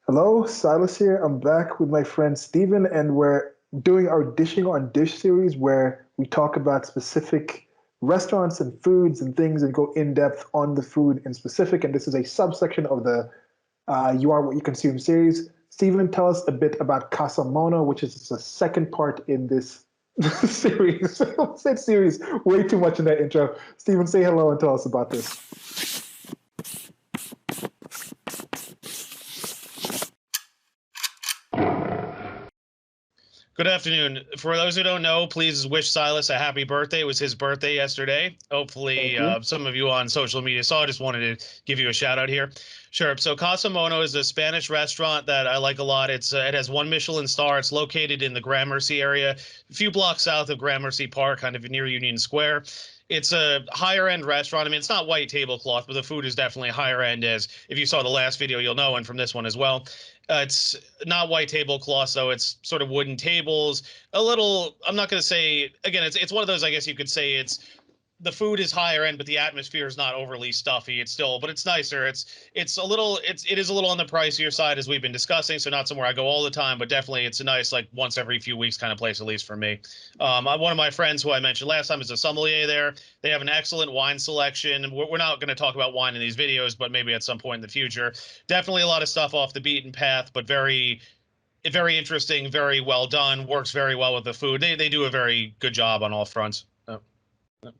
Hello, Silas here. I'm back with my friend Steven, and we're doing our Dishing on Dish series where we talk about specific restaurants and foods and things and go in depth on the food in specific. And this is a subsection of the You Are What You Consume series. Steven, tell us a bit about Casa Mono, which is the second part in this series. I said series way too much in that intro. Steven, say hello and tell us about this. Good afternoon. For those who don't know, please wish Silas a happy birthday. It was his birthday yesterday. Hopefully, Thank you. some of you on social media saw. I just wanted to give you a shout out here. Sure. So Casa Mono is a Spanish restaurant that I like a lot. It has one Michelin star. It's located in the Gramercy area, a few blocks south of Gramercy Park, kind of near Union Square. It's a higher end restaurant. I mean, it's not white tablecloth, but the food is definitely higher end. As if you saw the last video, you'll know, and from this one as well. It's not white tablecloth, so it's sort of wooden tables. A little, I'm not going to say, again, it's one of those, I guess you could say it's the food is higher end, but the atmosphere is not overly stuffy. It's still, but it's nicer. It's a little, it is a little on the pricier side as we've been discussing. So not somewhere I go all the time, but definitely it's a nice, like once every few weeks kind of place, at least for me. One of my friends who I mentioned last time is a sommelier there. They have an excellent wine selection. We're not going to talk about wine in these videos, but maybe at some point in the future. Definitely a lot of stuff off the beaten path, but very interesting, very well done. Works very well with the food. They do a very good job on all fronts.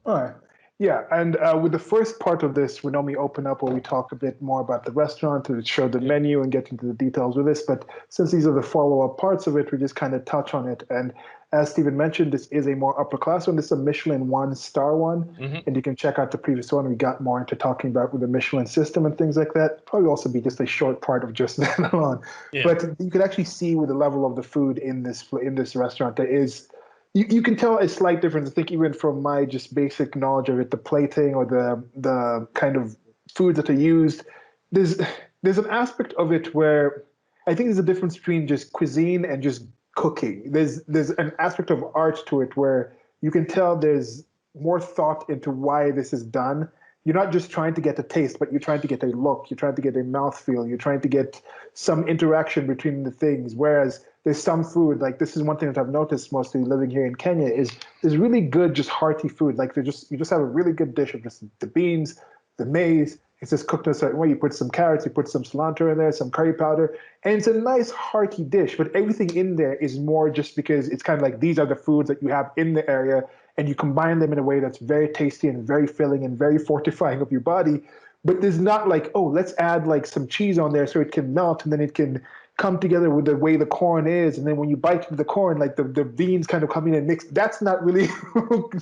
All right. Yeah, and with the first part of this, we normally open up where we talk a bit more about the restaurant to show the menu and get into the details with this. But since these are the follow-up parts of it, we just kind of touch on it. And as Stephen mentioned, this is a more upper class one. This is a Michelin one-star one, and you can check out the previous one. We got more into talking about with the Michelin system and things like that. Probably also be just a short part of just that alone. Yeah. But you can actually see with the level of the food in this restaurant, there is you can tell a slight difference. I think even from my just basic knowledge of it, the plating or the kind of foods that are used, there's there's an aspect of it where I think there's a difference between just cuisine and just cooking. There's an aspect of art to it where you can tell there's more thought into why this is done. You're not just trying to get a taste, but you're trying to get a look. You're trying to get a mouthfeel. You're trying to get some interaction between the things. Whereas there's some food, like this is one thing that I've noticed mostly living here in Kenya, is there's really good, just hearty food. Like you just have a really good dish of just the beans, the maize. It's just cooked in a certain way. You put some carrots, you put some cilantro in there, some curry powder, and it's a nice hearty dish. But everything in there is more just because it's kind of like these are the foods that you have in the area, and you combine them in a way that's very tasty and very filling and very fortifying of your body. But there's not like, oh, let's add like some cheese on there so it can melt and then it can come together with the way the corn is. And then when you bite into the corn, like the beans kind of come in and mix. That's not really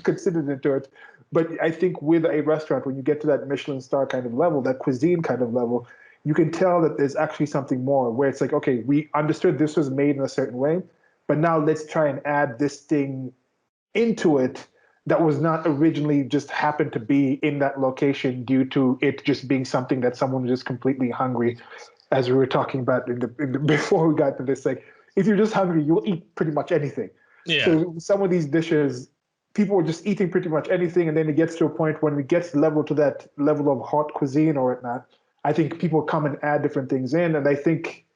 considered into it. But I think with a restaurant, when you get to that Michelin star kind of level, that cuisine kind of level, you can tell that there's actually something more where it's like, okay, we understood this was made in a certain way, but now let's try and add this thing into it that was not originally just happened to be in that location due to it just being something that someone was just completely hungry, as we were talking about before we got to this. Like, if you're just hungry, you'll eat pretty much anything. Yeah. So some of these dishes, people are just eating pretty much anything, and then it gets to a point when we get to that level of hot cuisine or whatnot. I think people come and add different things in, and I think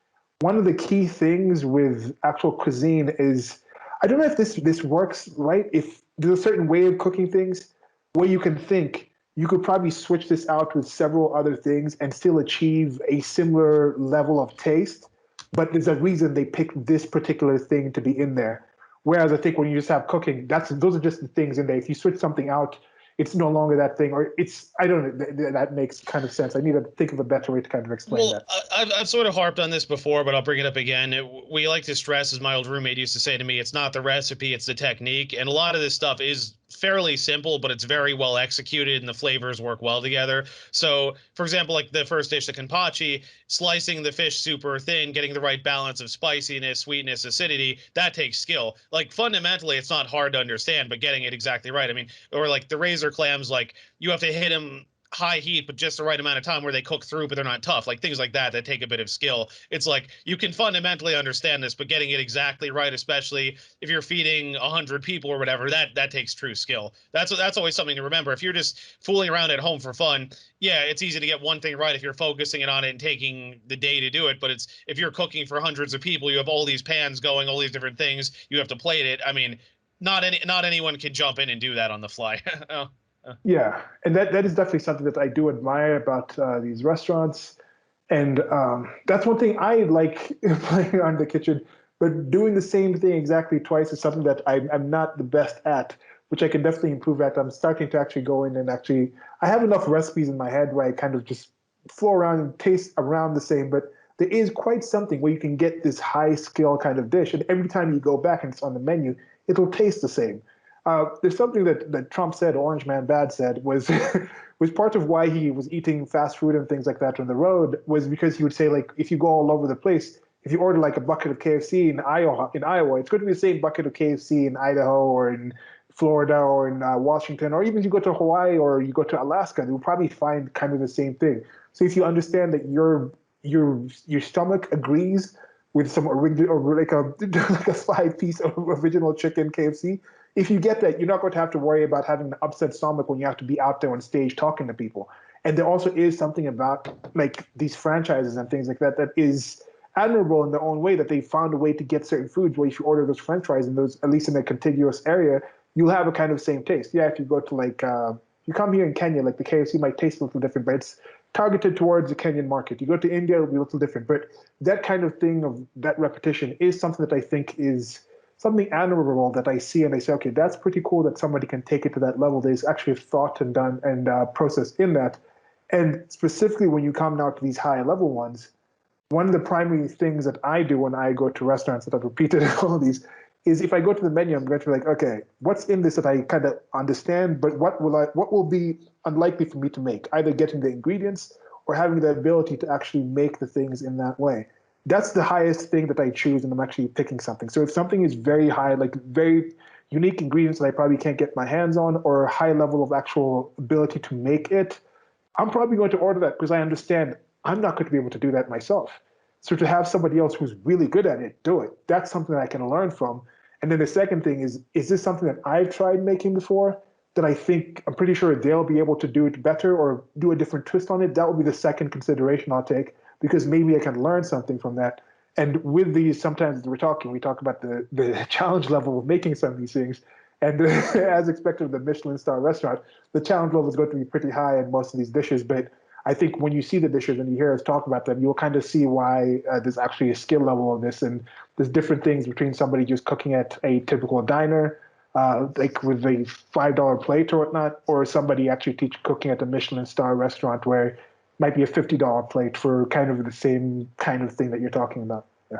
one of the key things with actual cuisine is I don't know if this works right. If there's a certain way of cooking things where you can think you could probably switch this out with several other things and still achieve a similar level of taste, but there's a reason they picked this particular thing to be in there. Whereas I think when you just have cooking, those are just the things in there. If you switch something out, it's no longer that thing, or it's I don't know. That makes kind of sense. I need to think of a better way to kind of explain Well, that. I've sort of harped on this before, but I'll bring it up again. We like to stress, as my old roommate used to say to me, it's not the recipe, it's the technique. And a lot of this stuff is fairly simple, but it's very well executed and the flavors work well together. So, for example, like the first dish, the kanpachi, slicing the fish super thin, getting the right balance of spiciness, sweetness, acidity, that takes skill. Like fundamentally, it's not hard to understand, but getting it exactly right. I mean, or like the razor clams, like you have to hit them high heat, but just the right amount of time where they cook through, but they're not tough. Like things like that take a bit of skill. It's like you can fundamentally understand this, but getting it exactly right, especially if you're feeding 100 people or whatever, that takes true skill. That's always something to remember. If you're just fooling around at home for fun, yeah, it's easy to get one thing right if you're focusing it on it and taking the day to do it. But it's if you're cooking for hundreds of people, you have all these pans going, all these different things, you have to plate it. I mean, not anyone can jump in and do that on the fly. Oh, Yeah, and that is definitely something that I do admire about these restaurants. And that's one thing I like playing around the kitchen, but doing the same thing exactly twice is something that I'm not the best at, which I can definitely improve at. I'm starting to actually go in and actually, I have enough recipes in my head where I kind of just flow around and taste around the same, but there is quite something where you can get this high skill kind of dish, and every time you go back and it's on the menu, it'll taste the same. There's something that Trump said, Orange Man Bad said, was was part of why he was eating fast food and things like that on the road was because he would say, like, if you go all over the place, if you order like a bucket of KFC in Iowa, it's going to be the same bucket of KFC in Idaho or in Florida or in Washington, or even if you go to Hawaii or you go to Alaska, you'll probably find kind of the same thing. So if you understand that your stomach agrees with some original or like a like a side piece of original chicken KFC, if you get that, you're not going to have to worry about having an upset stomach when you have to be out there on stage talking to people. And there also is something about like these franchises and things like that that is admirable in their own way, that they found a way to get certain foods where if you order those french fries in those, at least in a contiguous area, you'll have a kind of same taste. Yeah, if you go to like, you come here in Kenya, like the KFC might taste a little different, but it's targeted towards the Kenyan market. You go to India, it'll be a little different. But that kind of thing of that repetition is something that I think is something admirable that I see and I say, okay, that's pretty cool that somebody can take it to that level. There's actually thought and done and process in that. And specifically when you come now to these high level ones, one of the primary things that I do when I go to restaurants that I've repeated in all of these is if I go to the menu, I'm going to be like, okay, what's in this that I kind of understand, but what will be unlikely for me to make? Either getting the ingredients or having the ability to actually make the things in that way. That's the highest thing that I choose when I'm actually picking something. So if something is very high, like very unique ingredients that I probably can't get my hands on, or a high level of actual ability to make it, I'm probably going to order that because I understand I'm not going to be able to do that myself. So to have somebody else who's really good at it do it, that's something that I can learn from. And then the second thing is this something that I've tried making before that I think I'm pretty sure they'll be able to do it better or do a different twist on it? That will be the second consideration I'll take because maybe I can learn something from that. And with these, sometimes we talk about the challenge level of making some of these things. And as expected with the Michelin star restaurant, the challenge level is going to be pretty high in most of these dishes. But I think when you see the dishes and you hear us talk about them, you'll kind of see why there's actually a skill level of this. And there's different things between somebody just cooking at a typical diner, like with a $5 plate or whatnot, or somebody actually cooking at a Michelin star restaurant where it might be a $50 plate for kind of the same kind of thing that you're talking about. Yeah.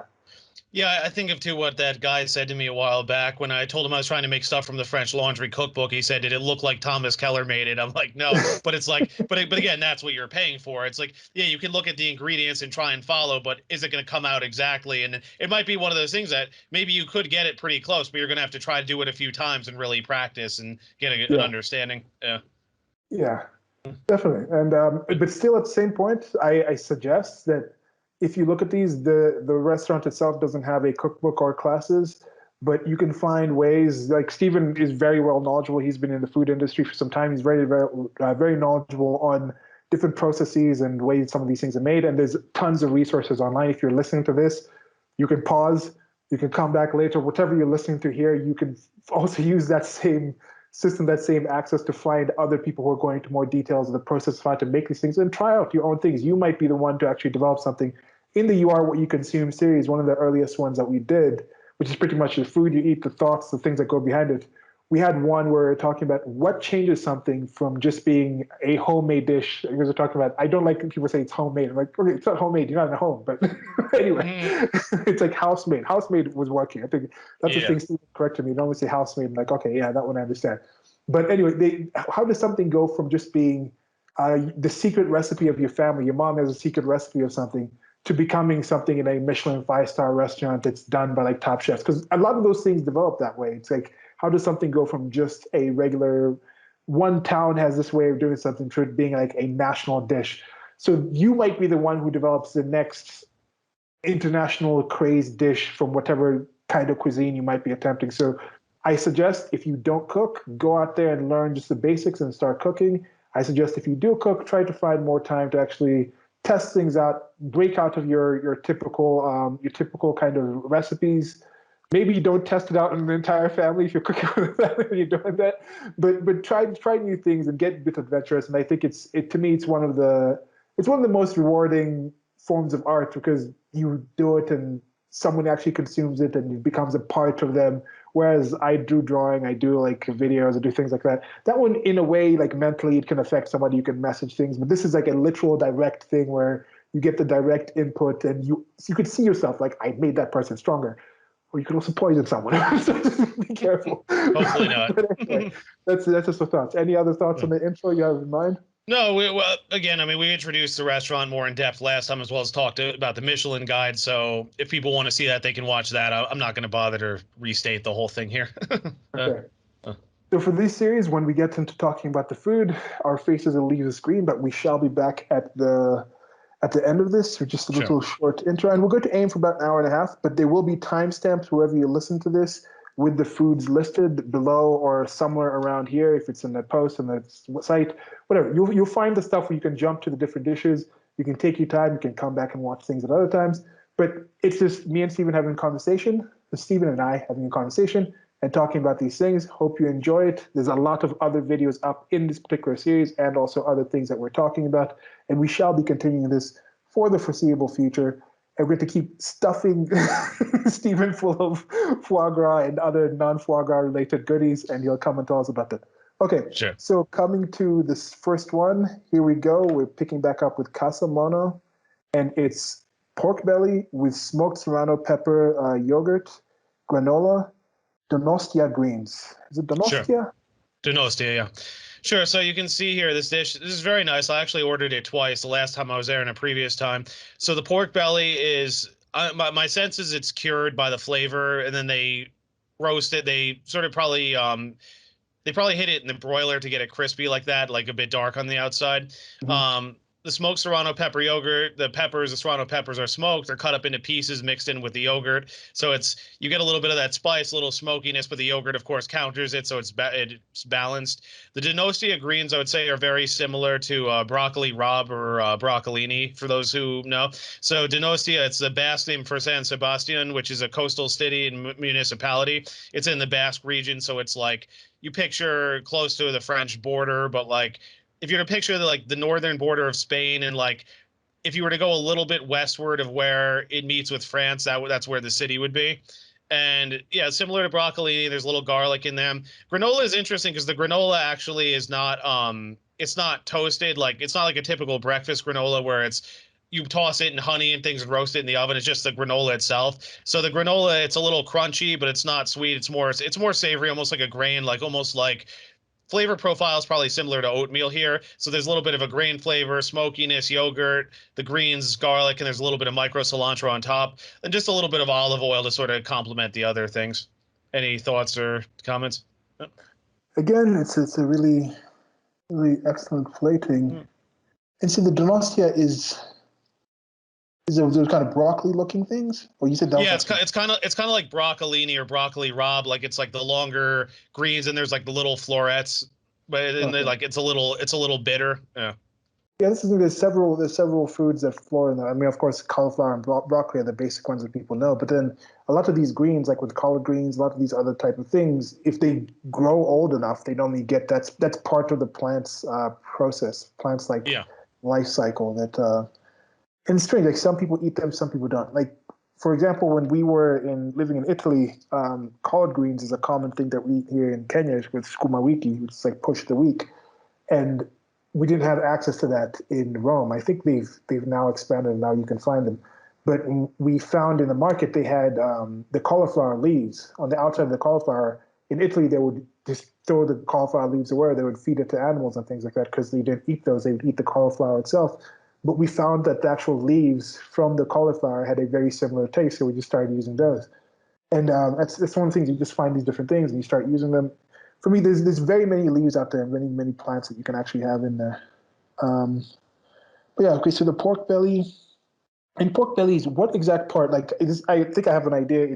Yeah, I think of too what that guy said to me a while back when I told him I was trying to make stuff from the French Laundry cookbook. He said, "Did it look like Thomas Keller made it?" I'm like, "No," but it's like, but again, that's what you're paying for. It's like, yeah, you can look at the ingredients and try and follow, but is it going to come out exactly? And it might be one of those things that maybe you could get it pretty close, but you're going to have to try to do it a few times and really practice and get an Yeah. understanding. Yeah. Yeah. Definitely. And but still at the same point, I suggest that if you look at these, the restaurant itself doesn't have a cookbook or classes, but you can find ways. Like Stephen is very well knowledgeable. He's been in the food industry for some time. He's very knowledgeable on different processes and ways some of these things are made. And there's tons of resources online. If you're listening to this, you can pause. You can come back later. Whatever you're listening to here, you can also use that same system, that same access to find other people who are going into more details of the process of how to make these things and try out your own things. You might be the one to actually develop something. In the You Are What You Consume series, one of the earliest ones that we did, which is pretty much the food you eat, the thoughts, the things that go behind it. We had one where we are talking about what changes something from just being a homemade dish. We were talking about, I don't like when people say it's homemade. I'm like, okay, it's not homemade. You're not at home. But anyway, Mhm. it's like house-made. House-made was working. I think that's the Yeah. thing Steve corrected me. You normally say house-made. I'm like, okay, yeah, that one I understand. But anyway, how does something go from just being the secret recipe of your family, your mom has a secret recipe of something, to becoming something in a Michelin five-star restaurant that's done by like top chefs? Because a lot of those things develop that way. It's like, how does something go from just a regular one town has this way of doing something to it being like a national dish. So you might be the one who develops the next international crazed dish from whatever kind of cuisine you might be attempting. So I suggest if you don't cook, go out there and learn just the basics and start cooking. I suggest if you do cook, try to find more time to actually test things out, break out of your typical kind of recipes. Maybe you don't test it out in the entire family if you're cooking with a family and you're doing that, but try new things and get a bit adventurous. And I think to me it's one of the most rewarding forms of art because you do it and someone actually consumes it and it becomes a part of them. Whereas I do drawing, I do like videos, I do things like that. That one, in a way, like mentally, it can affect somebody. You can message things, but this is like a literal direct thing wwhere you get the direct input and you could see yourself like I made that person stronger, or you could also poison someone. So just be careful. Hopefully not. But anyway, that's just the thoughts. Any other thoughts on the intro you have in mind? No, well, again, I mean, we introduced the restaurant more in depth last time, as well as talked about the Michelin guide. So if people want to see that, they can watch that. I'm not going to bother to restate the whole thing here. Okay. So for this series, when we get into talking about the food, our faces will leave the screen, but we shall be back at the end of this for just a little short intro. And we're going to aim for about an hour and a half, but there will be timestamps wherever you listen to this with the foods listed below or somewhere around here, if it's in the post on the site, whatever. You'll find the stuff where you can jump to the different dishes. You can take your time. You can come back and watch things at other times. But it's just me and Stephen having a conversation, Stephen and I having a conversation and talking about these things. Hope you enjoy it. There's a lot of other videos up in this particular series and also other things that we're talking about. And we shall be continuing this for the foreseeable future. And we're going to keep stuffing Stephen full of foie gras and other non-foie gras related goodies, and he'll come and tell us about that. Okay, so coming to this first one, here we go. We're picking back up with Casa Mono, and it's pork belly with smoked serrano pepper yogurt, granola, donostia greens. Is it donostia? Sure. Donostia, yeah. Sure. So you can see here this dish. This is very nice. I actually ordered it twice. The last time I was there and a previous time. So the pork belly is my sense is it's cured by the flavor, and then they roast it. They sort of probably hit it in the broiler to get it crispy like that, like a bit dark on the outside. Mm-hmm. The smoked serrano pepper yogurt, the serrano peppers are smoked. They're cut up into pieces, mixed in with the yogurt. So you get a little bit of that spice, a little smokiness, but the yogurt, of course, counters it, so it's balanced. The donostia greens, I would say, are very similar to broccoli rabe or broccolini, for those who know. So donostia, it's the Basque name for San Sebastian, which is a coastal city and municipality. It's in the Basque region, so it's like you picture close to the French border, but like if you're to picture the northern border of Spain, and like if you were to go a little bit westward of where it meets with France, that's where the city would be. And yeah, similar to broccoli, there's a little garlic in them. Granola is interesting because the granola actually is not it's not toasted, like it's not like a typical breakfast granola where you toss it in honey and things and roast it in the oven. It's just the granola itself. So the granola, it's a little crunchy, but it's not sweet. It's more savory, almost like a grain, like almost like flavor profile is probably similar to oatmeal here. So there's a little bit of a grain flavor, smokiness, yogurt, the greens, garlic, and there's a little bit of micro cilantro on top, and just a little bit of olive oil to sort of complement the other things. Any thoughts or comments? Again, it's a really, really excellent plating. And see, the donostia is those kind of broccoli looking things? Or you said that? Yeah, it's kind of like broccolini or broccoli rabe. Like it's like the longer greens, and there's like the little florets, but like it's a little bitter. Yeah. Yeah, this is there's several foods that floor in there. I mean, of course, cauliflower and broccoli are the basic ones that people know. But then a lot of these greens, like with collard greens, a lot of these other type of things, if they grow old enough, they normally get that's part of the plant's process. Plants like life cycle that. And it's strange. Like some people eat them, some people don't. Like for example, when we were living in Italy, collard greens is a common thing that we eat here in Kenya with skuma wiki, which is like push the week, and we didn't have access to that in Rome. I think they've now expanded and now you can find them. But we found in the market they had the cauliflower leaves on the outside of the cauliflower. In Italy, they would just throw the cauliflower leaves away. They would feed it to animals and things like that because they didn't eat those. They would eat the cauliflower itself. But we found that the actual leaves from the cauliflower had a very similar taste, so we just started using those. And that's one of the things, you just find these different things and you start using them. For me, there's very many leaves out there, and many plants that you can actually have in there. Um, but yeah, okay. So the pork belly and pork bellies. What exact part? Like, I think I have an idea.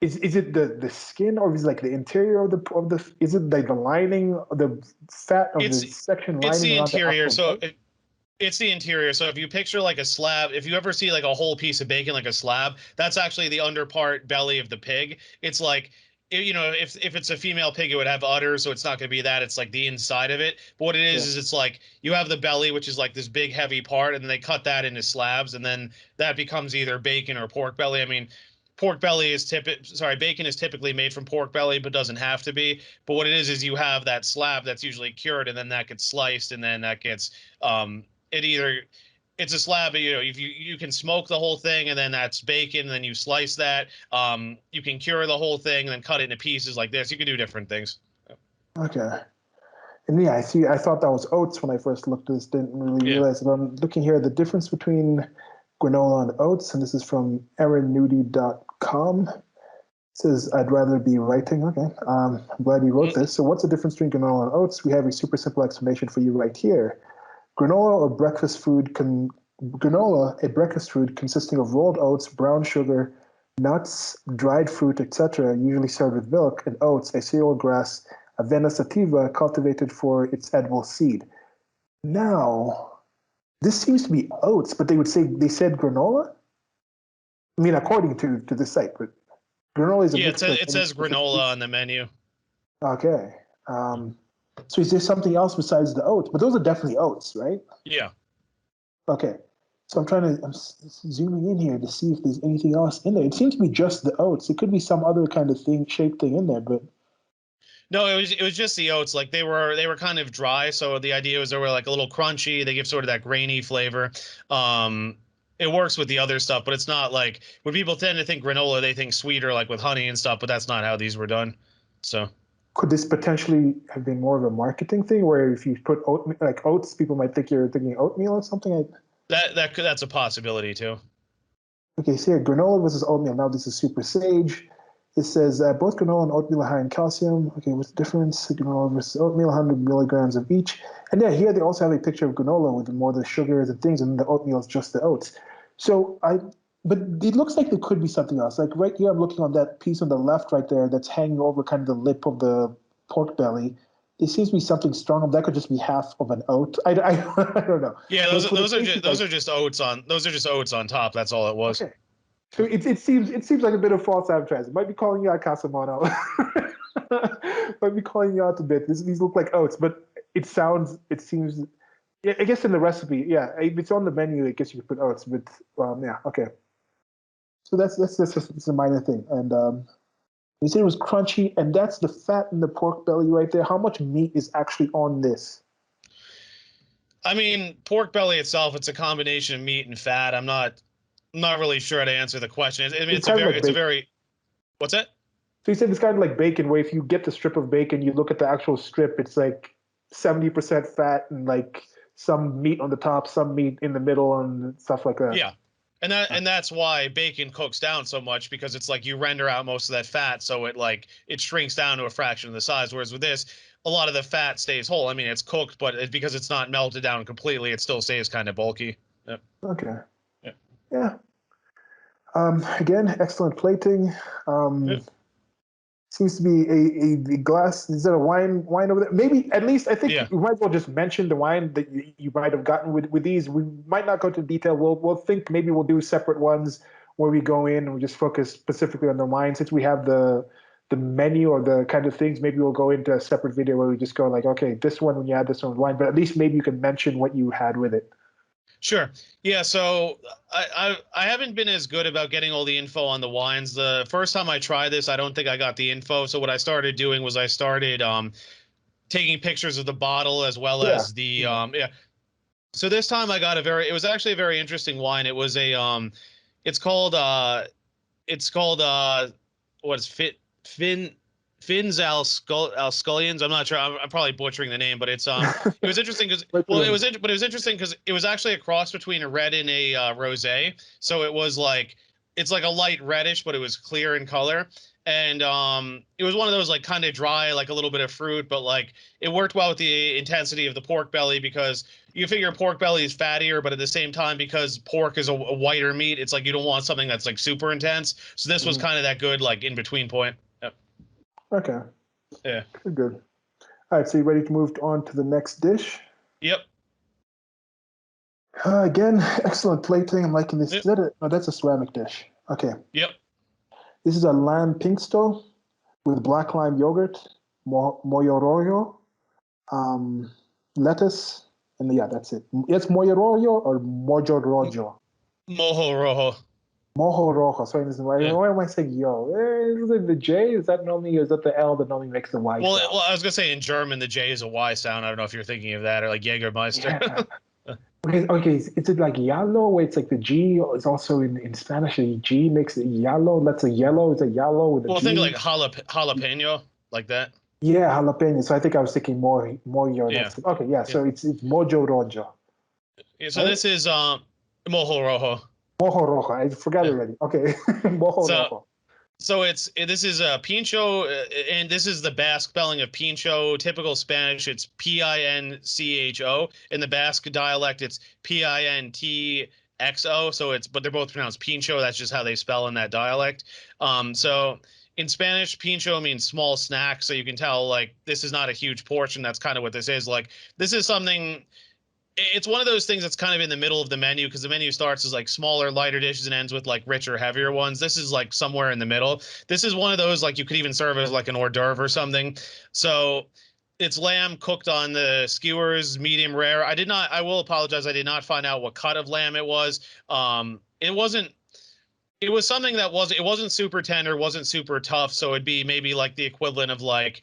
Is it the skin, or is it like the interior of the? Is it like the lining, the fat of the It's section it's lining the around the interior. actual So belly? it's the interior. So if you picture like a slab, if you ever see like a whole piece of bacon, like a slab, that's actually the under part belly of the pig. It's like, you know, if it's a female pig, it would have udders, so it's not going to be that. It's like the inside of it. But what it Yeah. is it's like you have the belly, which is like this big heavy part, and then they cut that into slabs, and then that becomes either bacon or pork belly. I mean, bacon is typically made from pork belly, but doesn't have to be. But what it is you have that slab that's usually cured, and then that gets sliced, and then that gets it either it's a slab, you know, if you can smoke the whole thing, and then that's bacon, and then you slice that. You can cure the whole thing and then cut it into pieces like this. You can do different things. Okay. And yeah, I see. I thought that was oats when I first looked at this. Didn't really Yeah. realize it. I'm looking here. The difference between granola and oats, and this is from aaronnudy.com. It says, I'd rather be writing. Okay. I'm glad you wrote Mm. this. So, what's the difference between granola and oats? We have a super simple explanation for you right here. Granola, or breakfast food, granola, a breakfast food consisting of rolled oats, brown sugar, nuts, dried fruit, etc., usually served with milk, and oats, a cereal grass, avena sativa, cultivated for its edible seed. Now, this seems to be oats, but they said granola. I mean, according to the site, but granola is a Yeah, mixture of it many says specific. granola on the menu. Okay. So is there something else besides the oats? But those are definitely oats, right? Yeah. Okay. So I'm zooming in here to see if there's anything else in there. It seems to be just the oats. It could be some other kind of thing, shaped thing in there, but No, it was just the oats. Like they were kind of dry, so the idea was they were like a little crunchy. They give sort of that grainy flavor. Um, it works with the other stuff, but it's not like when people tend to think granola, they think sweeter, like with honey and stuff. But that's not how these were done. So could this potentially have been more of a marketing thing where if you put like oats, people might think you're thinking oatmeal or something? that's a possibility too. Okay, so here, granola versus oatmeal. Now this is super sage. It says both granola and oatmeal are high in calcium. Okay, what's the difference? Granola versus oatmeal, 100 milligrams of each. And yeah, here they also have a picture of granola with more of the sugars and things, and the oatmeal is just the oats. So but it looks like there could be something else. Like right here, I'm looking on that piece on the left right there that's hanging over kind of the lip of the pork belly. There seems to be something strong. That could just be half of an oat. I don't know. Yeah, But for the just tasting, like, those are just oats on top. That's all it was. okay. So it seems like a bit of false advertising. Might be calling you out, Casa Mono. Might be calling you out a bit. These look like oats, but it seems. Yeah, I guess in the recipe, yeah, if it's on the menu, I guess you could put oats. But yeah, okay. So that's just it's a minor thing. And you said it was crunchy, and that's the fat in the pork belly right there. How much meat is actually on this? I mean, pork belly itself, it's a combination of meat and fat. I'm not really sure how to answer the question. I mean, It's kind of like it's a bacon. very what's that? So you said it's kind of like bacon, where if you get the strip of bacon, you look at the actual strip, it's like 70% fat and like some meat on the top, some meat in the middle, and stuff like that. Yeah. And that's why bacon cooks down so much because it's like you render out most of that fat, so it shrinks down to a fraction of the size. Whereas with this, a lot of the fat stays whole. I mean, it's cooked, but because it's not melted down completely, it still stays kind of bulky. Yeah. Okay. Yeah. Yeah. Again, excellent plating. Yeah. Seems to be a glass. Is there a wine over there? Maybe at least I think Yeah. we might as well just mention the wine that you might have gotten with these. We might not go into detail. We'll think maybe we'll do separate ones where we go in and we just focus specifically on the wine. Since we have the menu or the kind of things, maybe we'll go into a separate video where we just go like, okay, this one when you add this one with wine, but at least maybe you can mention what you had with it. Sure. Yeah, so I haven't been as good about getting all the info on the wines. The first time I tried this, I don't think I got the info. So what I started doing was I started taking pictures of the bottle as well Yeah. as the Yeah. yeah. So this time I got it was actually a very interesting wine. It was a it's called what's fit fin Fins al scullions. I'm not sure. I'm probably butchering the name, but it was interesting because Right well, there. but it was interesting because it was actually a cross between a red and a rosé. So it was like it's like a light reddish, but it was clear in color. And it was one of those like kind of dry, like a little bit of fruit, but like it worked well with the intensity of the pork belly because you figure pork belly is fattier, but at the same time, because pork is a whiter meat, it's like you don't want something that's like super intense. So this was kind of that good like in between point. Yep. Okay. Yeah. Good. All right, so you ready to move on to the next dish? Yep. Again, excellent plating. I'm liking this. Yep. Is that no, that's a ceramic dish. Okay. Yep. This is a lamb pintxo with black lime yogurt, mojo rojo, lettuce, and yeah, that's it. It's mojo rojo or mojo rojo? Mojo rojo. Mojo rojo. Sorry, Yeah. why am I saying yo? Is it the J? Is that normally, or is that the L that normally makes the Y Well, sound? well, I was gonna say in German the J is a Y sound. I don't know if you're thinking of that or like Jägermeister. Yeah. Okay. Is it like yellow, where it's like the G is also in Spanish? A G makes it yellow. That's a yellow. It's a yellow with a Well, G. think like jalapeno, like that. Yeah, jalapeno. So I think I was thinking more yo. Yeah. That's okay. Yeah. Yeah. So it's mojo rojo. Yeah, so Right? this is mojo rojo. Mojo rojo. I forgot Yeah. already. Okay. Mojo So rojo. this is a pintxo, and this is the Basque spelling of pintxo. Typical Spanish, it's Pincho. In the Basque dialect, it's Pintxo. So but they're both pronounced pintxo. That's just how they spell in that dialect. So in Spanish, pintxo means small snack. So you can tell like this is not a huge portion. That's kind of what this is. Like this is something. It's one of those things that's kind of in the middle of the menu because the menu starts as like smaller, lighter dishes and ends with like richer, heavier ones. This is like somewhere in the middle. This is one of those like you could even serve as like an hors d'oeuvre or something. So it's lamb cooked on the skewers, medium rare. I will apologize. I did not find out what cut of lamb it was. It wasn't, it was something that it wasn't super tender, wasn't super tough. So it'd be maybe like the equivalent of like,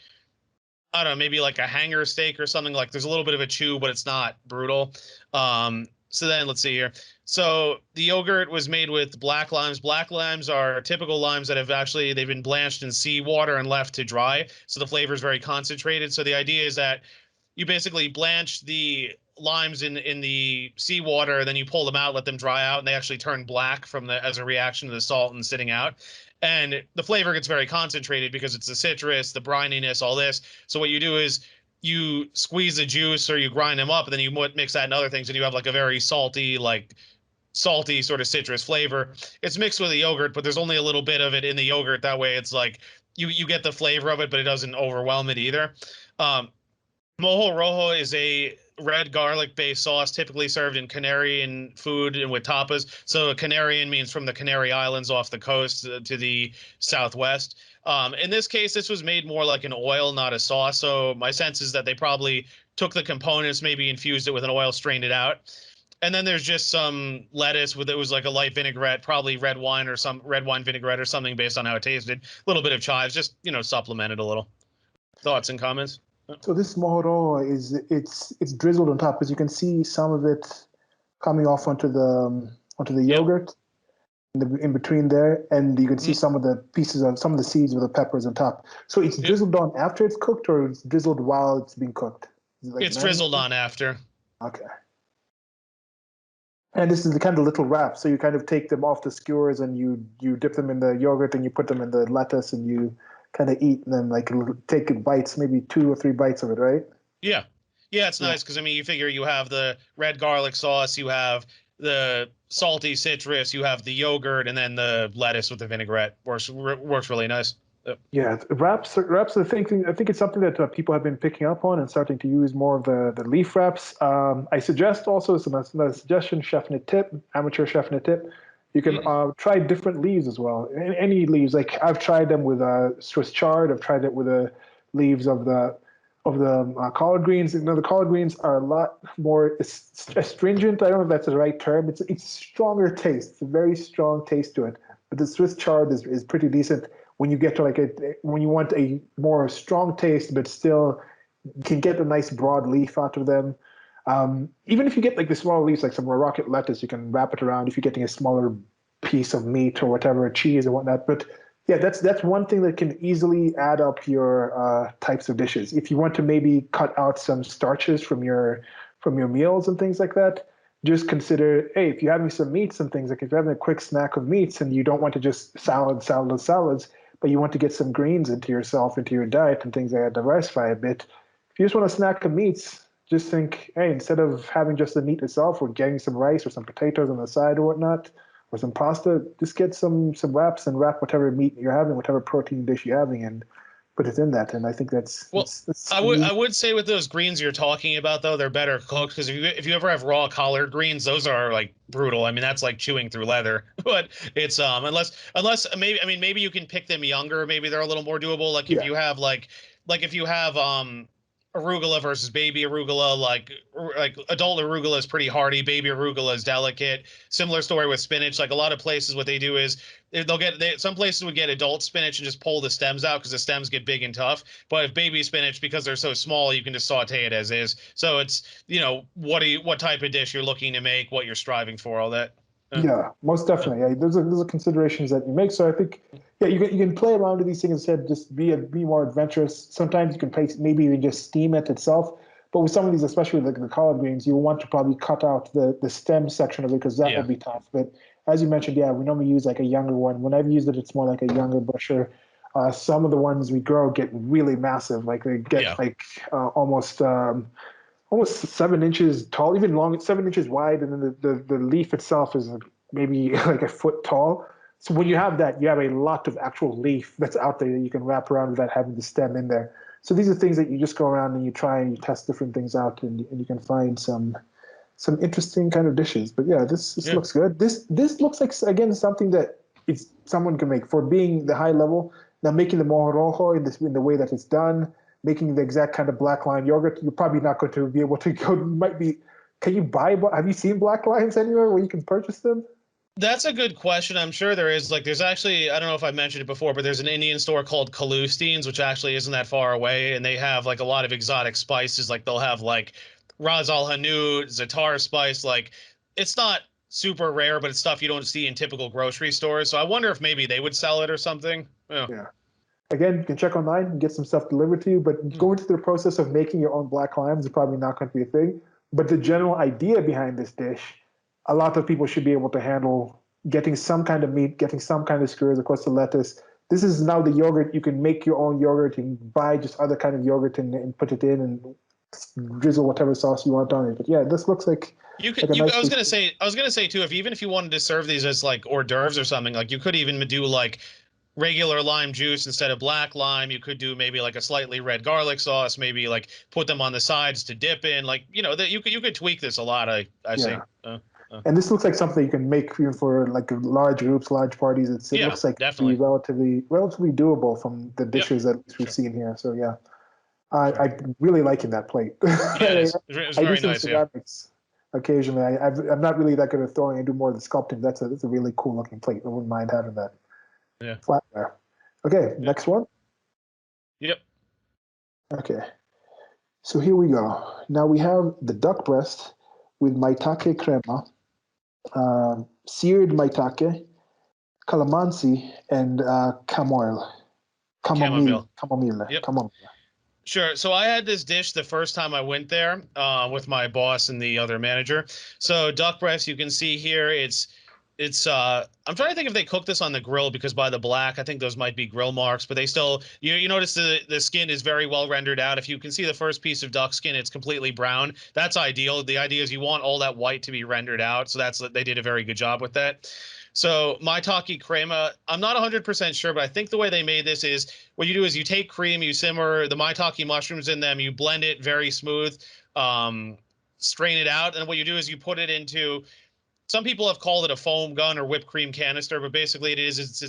I don't know, maybe like a hanger steak or something. Like there's a little bit of a chew, but it's not brutal. So then let's see here. So the yogurt was made with black limes. Black limes are typical limes that they've been blanched in seawater and left to dry. So the flavor is very concentrated. So the idea is that you basically blanch the limes in the seawater, then you pull them out, let them dry out, and they actually turn black as a reaction to the salt and sitting out. And the flavor gets very concentrated because it's the citrus, the brininess, all this. So what you do is you squeeze the juice or you grind them up, and then you mix that in other things, and you have like a very salty sort of citrus flavor. It's mixed with the yogurt, but there's only a little bit of it in the yogurt. That way, it's like you get the flavor of it, but it doesn't overwhelm it either. Um, Mojo Rojo is a red garlic-based sauce typically served in Canarian food and with tapas. So Canarian means from the Canary Islands off the coast to the southwest. In this case, this was made more like an oil, not a sauce. So my sense is that they probably took the components, maybe infused it with an oil, strained it out. And then there's just some lettuce it was like a light vinaigrette, probably red wine vinaigrette or something based on how it tasted. A little bit of chives, just, supplemented a little. Thoughts and comments? So this mojo is it's drizzled on top because you can see some of it coming off onto the Yep. yogurt in between there, and you can see some of the seeds of the peppers on top. So it's drizzled on after it's cooked, or it's drizzled while it's being cooked. It's drizzled on after. Okay. And this is the kind of little wrap. So you kind of take them off the skewers and you dip them in the yogurt and you put them in the lettuce and you kind of eat them, like take bites, maybe 2 or 3 bites of it, right? Yeah. Yeah, it's nice because, you figure you have the red garlic sauce, you have the salty citrus, you have the yogurt, and then the lettuce with the vinaigrette. Works really nice. Yeah, wraps are the thing. I think it's something that people have been picking up on and starting to use more of the leaf wraps. I suggest also another suggestion, amateur chef in a tip. You can try different leaves as well. Any leaves, like I've tried them with Swiss chard. I've tried it with the leaves of the collard greens. The collard greens are a lot more astringent. I don't know if that's the right term. It's stronger taste. It's a very strong taste to it. But the Swiss chard is pretty decent when you get to when you want a more strong taste, but still can get a nice broad leaf out of them. Even if you get like the small leaves, like some rocket lettuce, you can wrap it around if you're getting a smaller piece of meat or whatever, cheese or whatnot. But yeah, that's one thing that can easily add up your types of dishes. If you want to maybe cut out some starches from your meals and things like that, just consider, hey, if you're having some meats and things, like if you're having a quick snack of meats and you don't want to just salads, but you want to get some greens into yourself, into your diet and things like that, diversify a bit. If you just want a snack of meats, just think, hey, instead of having just the meat itself, or getting some rice or some potatoes on the side or whatnot, or some pasta, just get some wraps and wrap whatever meat you're having, whatever protein dish you're having, and put it in that. And I think Well, that's I would say with those greens you're talking about though, they're better cooked because if you ever have raw collard greens, those are like brutal. I mean, that's like chewing through leather. But it's unless maybe I mean maybe you can pick them younger, maybe they're a little more doable. Like if yeah, you have like if you have arugula versus baby arugula, like adult arugula is pretty hardy, baby arugula is delicate. Similar story with spinach. Like a lot of places, what they do is some places would get adult spinach and just pull the stems out because the stems get big and tough. But if baby spinach, because they're so small, you can just saute it as is. So it's what type of dish you're looking to make, what you're striving for, all that. yeah, most definitely. Yeah, those are considerations that you make. So I think, yeah, you can play around with these things instead. Just be more adventurous. Sometimes you can place maybe even just steam it itself. But with some of these, especially like the collard greens, you want to probably cut out the stem section of it because that will Yeah, be tough. But as you mentioned, yeah, we normally use like a younger one. When I've used it, it's more like a younger busher. Some of the ones we grow get really massive, like they get yeah, like almost 7 inches tall, even long, 7 inches wide, and then the leaf itself is maybe like a foot tall. So when you have that, you have a lot of actual leaf that's out there that you can wrap around without having the stem in there. So these are things that you just go around and you try and you test different things out, and you can find some interesting kind of dishes. But yeah, this yeah. looks good. This looks like again something that it's someone can make for being the high level. Now making the mojo rojo in the way that it's done, making the exact kind of black lime yogurt, you're probably not going to be able to go. You might be. Can you buy? Have you seen black limes anywhere where you can purchase them? That's a good question. I'm sure there is. Like, there's actually, I don't know if I mentioned it before, but there's an Indian store called Kalustein's, which actually isn't that far away, and they have like a lot of exotic spices. Like, they'll have like Ras Al Hanout, Zatar spice. Like, it's not super rare, but it's stuff you don't see in typical grocery stores. So I wonder if maybe they would sell it or something. Yeah. Yeah. Again, you can check online and get some stuff delivered to you, but Mm. going through the process of making your own black limes is probably not going to be a thing. But the general idea behind this dish, a lot of people should be able to handle getting some kind of meat, getting some kind of skewers, of course, the lettuce. This is now the yogurt. You can make your own yogurt and buy just other kind of yogurt and put it in and drizzle whatever sauce you want on it. But yeah, this looks like a nice dish. I was gonna say too, if even if you wanted to serve these as like hors d'oeuvres or something, like you could even do like regular lime juice instead of black lime. You could do maybe like a slightly red garlic sauce, maybe like put them on the sides to dip in. Like, that you could tweak this a lot. I see. Yeah. And this looks like something you can make even for like large groups, large parties. It Yeah, looks like it'd be definitely. relatively doable from the Yep. dishes that we've Sure. seen here. So yeah, Sure. I'm really liking that plate. Yeah, it is. It's I do very some nice. Yeah. ceramics occasionally. I'm not really that good at throwing. I do more of the sculpting. That's a really cool looking plate. I wouldn't mind having that Yeah. flatware. Okay, Yeah. next one. Yep. Okay, so here we go. Now we have the duck breast with maitake crema, seared maitake, kalamansi, and chamomile. Chamomile. Chamomile. Yep. Chamomile. Sure. So I had this dish the first time I went there with my boss and the other manager. So duck breast, you can see here, it's I'm trying to think if they cook this on the grill because by the black, I think those might be grill marks, but they still you notice the skin is very well rendered out. If you can see the first piece of duck skin, it's completely brown. That's ideal. The idea is you want all that white to be rendered out. So they did a very good job with that. So maitake crema, I'm not 100% sure, but I think the way they made this is what you do is you take cream, you simmer the maitake mushrooms in them, you blend it very smooth, um, strain it out, and what you do is you put it into. Some people have called it a foam gun or whipped cream canister, but basically it's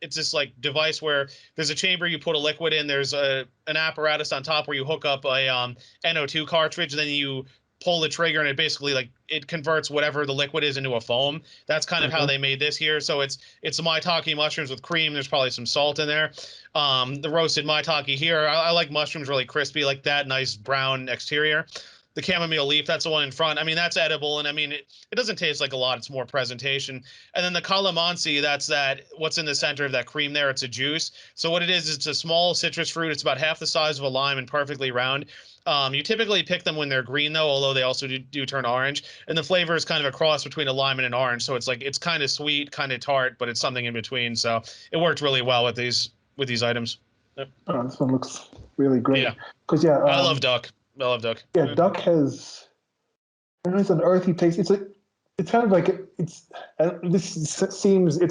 this like device where there's a chamber you put a liquid in. There's an apparatus on top where you hook up a NO2 cartridge, and then you pull the trigger, and it basically like it converts whatever the liquid is into a foam. That's kind of how Okay. they made this here. So it's the maitake mushrooms with cream. There's probably some salt in there. The roasted maitake here. I like mushrooms really crispy like that, nice brown exterior. The chamomile leaf, that's the one in front. I mean, that's edible, and I mean, it doesn't taste like a lot. It's more presentation. And then the calamansi, that's what's in the center of that cream there. It's a juice. So what it is, it's a small citrus fruit. It's about half the size of a lime and perfectly round. You typically pick them when they're green, though, although they also do turn orange. And the flavor is kind of a cross between a lime and an orange, so it's like it's kind of sweet, kind of tart, but it's something in between. So it worked really well with these items. Yep. Oh, this one looks really great. Yeah, Because yeah, I love duck. I love duck. yeah, duck has, I don't know, it's an earthy taste. It's kind of like it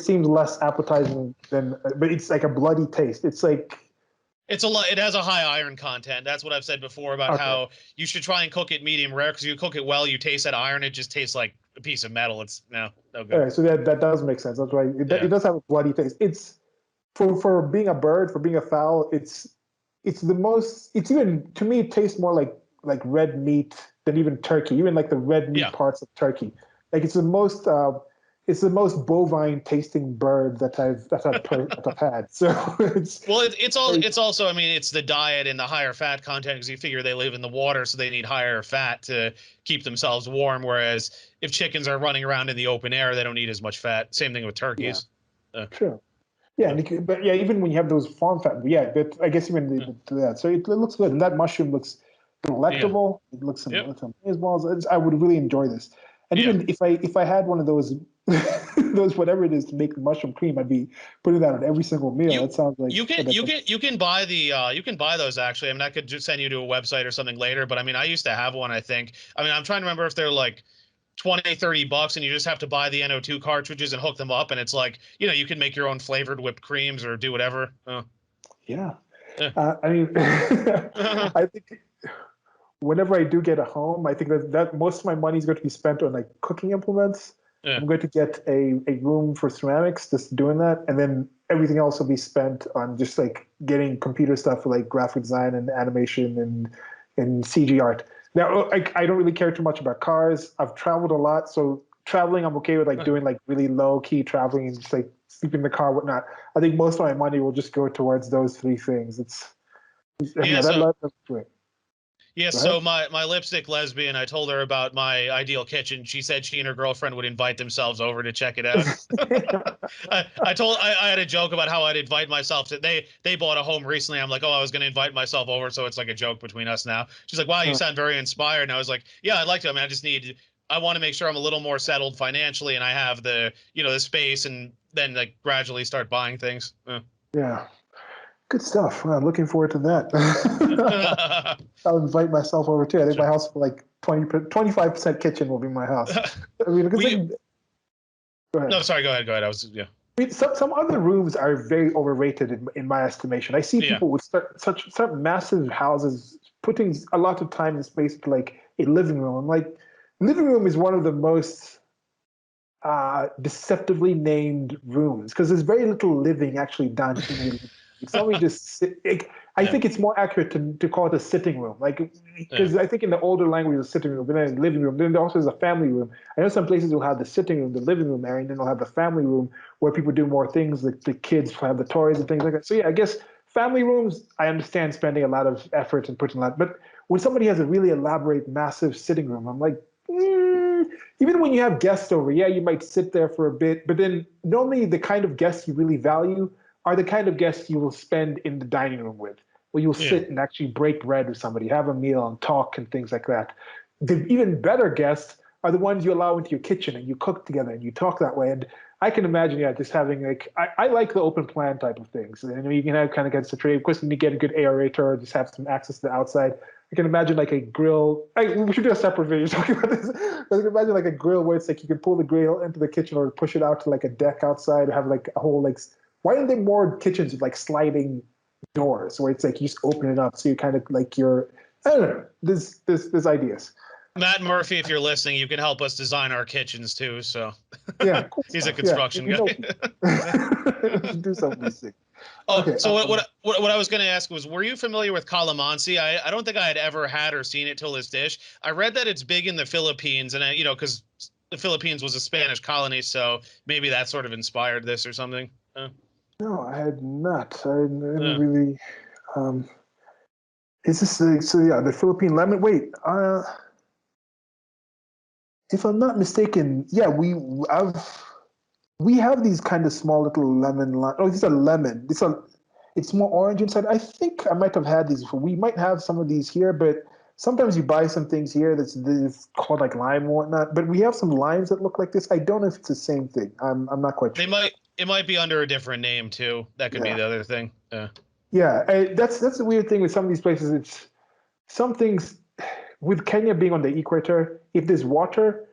seems less appetizing than, but it's like a bloody taste. It's like It's a lot. It has a high iron content. That's what I've said before about okay. how you should try and cook it medium rare because you cook it well, you taste that iron. It just tastes like a piece of metal. It's no All good. right, so that does make sense. That's right. It Yeah. does have a bloody taste. It's for being a bird, for being a fowl. It's the most. It's even to me. It tastes more like red meat than even turkey. Even like the red meat Yeah. parts of turkey. Like it's the most. It's the most bovine tasting bird that I've had. So it's Well, it's also, I mean, it's the diet and the higher fat content because you figure they live in the water, so they need higher fat to keep themselves warm. Whereas if chickens are running around in the open air, they don't need as much fat. Same thing with yeah, turkeys. true. Yeah, but yeah, even when you have those farm fat, yeah, but I guess even that. So it looks good, and that mushroom looks Yeah. delectable. It looks Yep. as well as I would really enjoy this. And Yeah. even if I had one of those those whatever it is to make mushroom cream, I'd be putting that on every single meal. You That sounds like you can buy you can buy those actually. I mean, I could just send you to a website or something later, but I mean, I used to have one, I think. I mean, I'm trying to remember if they're like 20, $30 and you just have to buy the NO2 cartridges and hook them up and it's like, you can make your own flavored whipped creams or do whatever. yeah. Yeah. I mean, I think whenever I do get a home, I think that most of my money is going to be spent on like cooking implements. Yeah. I'm going to get a room for ceramics, just doing that, and then everything else will be spent on just like getting computer stuff for like graphic design and animation and CG art. Now, I don't really care too much about cars. I've traveled a lot, so traveling I'm okay with like doing like really low key traveling and just like sleeping in the car, whatnot. I think most of my money will just go towards those three things. Yeah, Yeah, that's great. yeah, Go ahead. so my lipstick lesbian, I told her about my ideal kitchen. She said she and her girlfriend would invite themselves over to check it out. I had a joke about how I'd invite myself to they bought a home recently. I'm like, oh, I was gonna invite myself over, so it's like a joke between us now. She's like, wow, you sound very inspired. And I was like, yeah, I'd like to. I mean, I want to make sure I'm a little more settled financially and I have the space and then like gradually start buying things. Yeah. Good stuff. Well, I'm looking forward to that. I'll invite myself over too. I think Sure. my house for like 25% kitchen will be my house. I mean, because we like, go ahead. No, sorry, go ahead. I was yeah. I mean, some other rooms are very overrated in my estimation. I see Yeah. people with such massive houses putting a lot of time and space into like a living room. I'm like, living room is one of the most deceptively named rooms because there's very little living actually done in a living room. It's only just I Yeah. think it's more accurate to call it a sitting room, like Yeah. because I think in the older language, a sitting room, but then a living room, then there also is a family room. I know some places will have the sitting room, the living room area, and then they'll have the family room where people do more things, like the kids have the toys and things like that. So yeah, I guess family rooms, I understand spending a lot of effort and putting a lot, but when somebody has a really elaborate, massive sitting room, I'm like. Even when you have guests over, yeah, you might sit there for a bit, but then normally the kind of guests you really value are the kind of guests you will spend in the dining room with, where you'll Yeah. sit and actually break bread with somebody, have a meal and talk and things like that. The even better guests are the ones you allow into your kitchen and you cook together and you talk that way. And I can imagine, yeah, just having like, I like the open plan type of things. And you can have kind of get the trade. Of course, you need to get a good aerator, just have some access to the outside. I can imagine like a grill. We should do a separate video talking about this. But I can imagine like a grill where it's like you can pull the grill into the kitchen or push it out to like a deck outside or have like a whole like. Why aren't there more kitchens with like sliding doors where it's like you just open it up so you kind of like you're. I don't know. There's ideas. Matt Murphy, if you're listening, you can help us design our kitchens too. So Yeah, cool he's a stuff. Yeah, construction we guy. know. We should do some of these things. Oh, Okay. so what I was going to ask was, were you familiar with kalamansi? I don't think I had ever had or seen it till this dish. I read that it's big in the Philippines, and because the Philippines was a Spanish colony, so maybe that sort of inspired this or something. No, I had not. I didn't Uh, really. Um, is this so? Yeah, the Philippine lemon. Wait. If I'm not mistaken, yeah, we have these kind of small little lemon. Oh, these are lemon. It's more orange inside. I think I might have had these before. We might have some of these here, but sometimes you buy some things here that's called like lime and whatnot, but we have some limes that look like this. I don't know if it's the same thing. I'm not quite They sure. might it might be under a different name too. That could be Yeah, the other thing. Yeah. yeah. That's the weird thing with some of these places. It's some things with Kenya being on the equator. If there's water,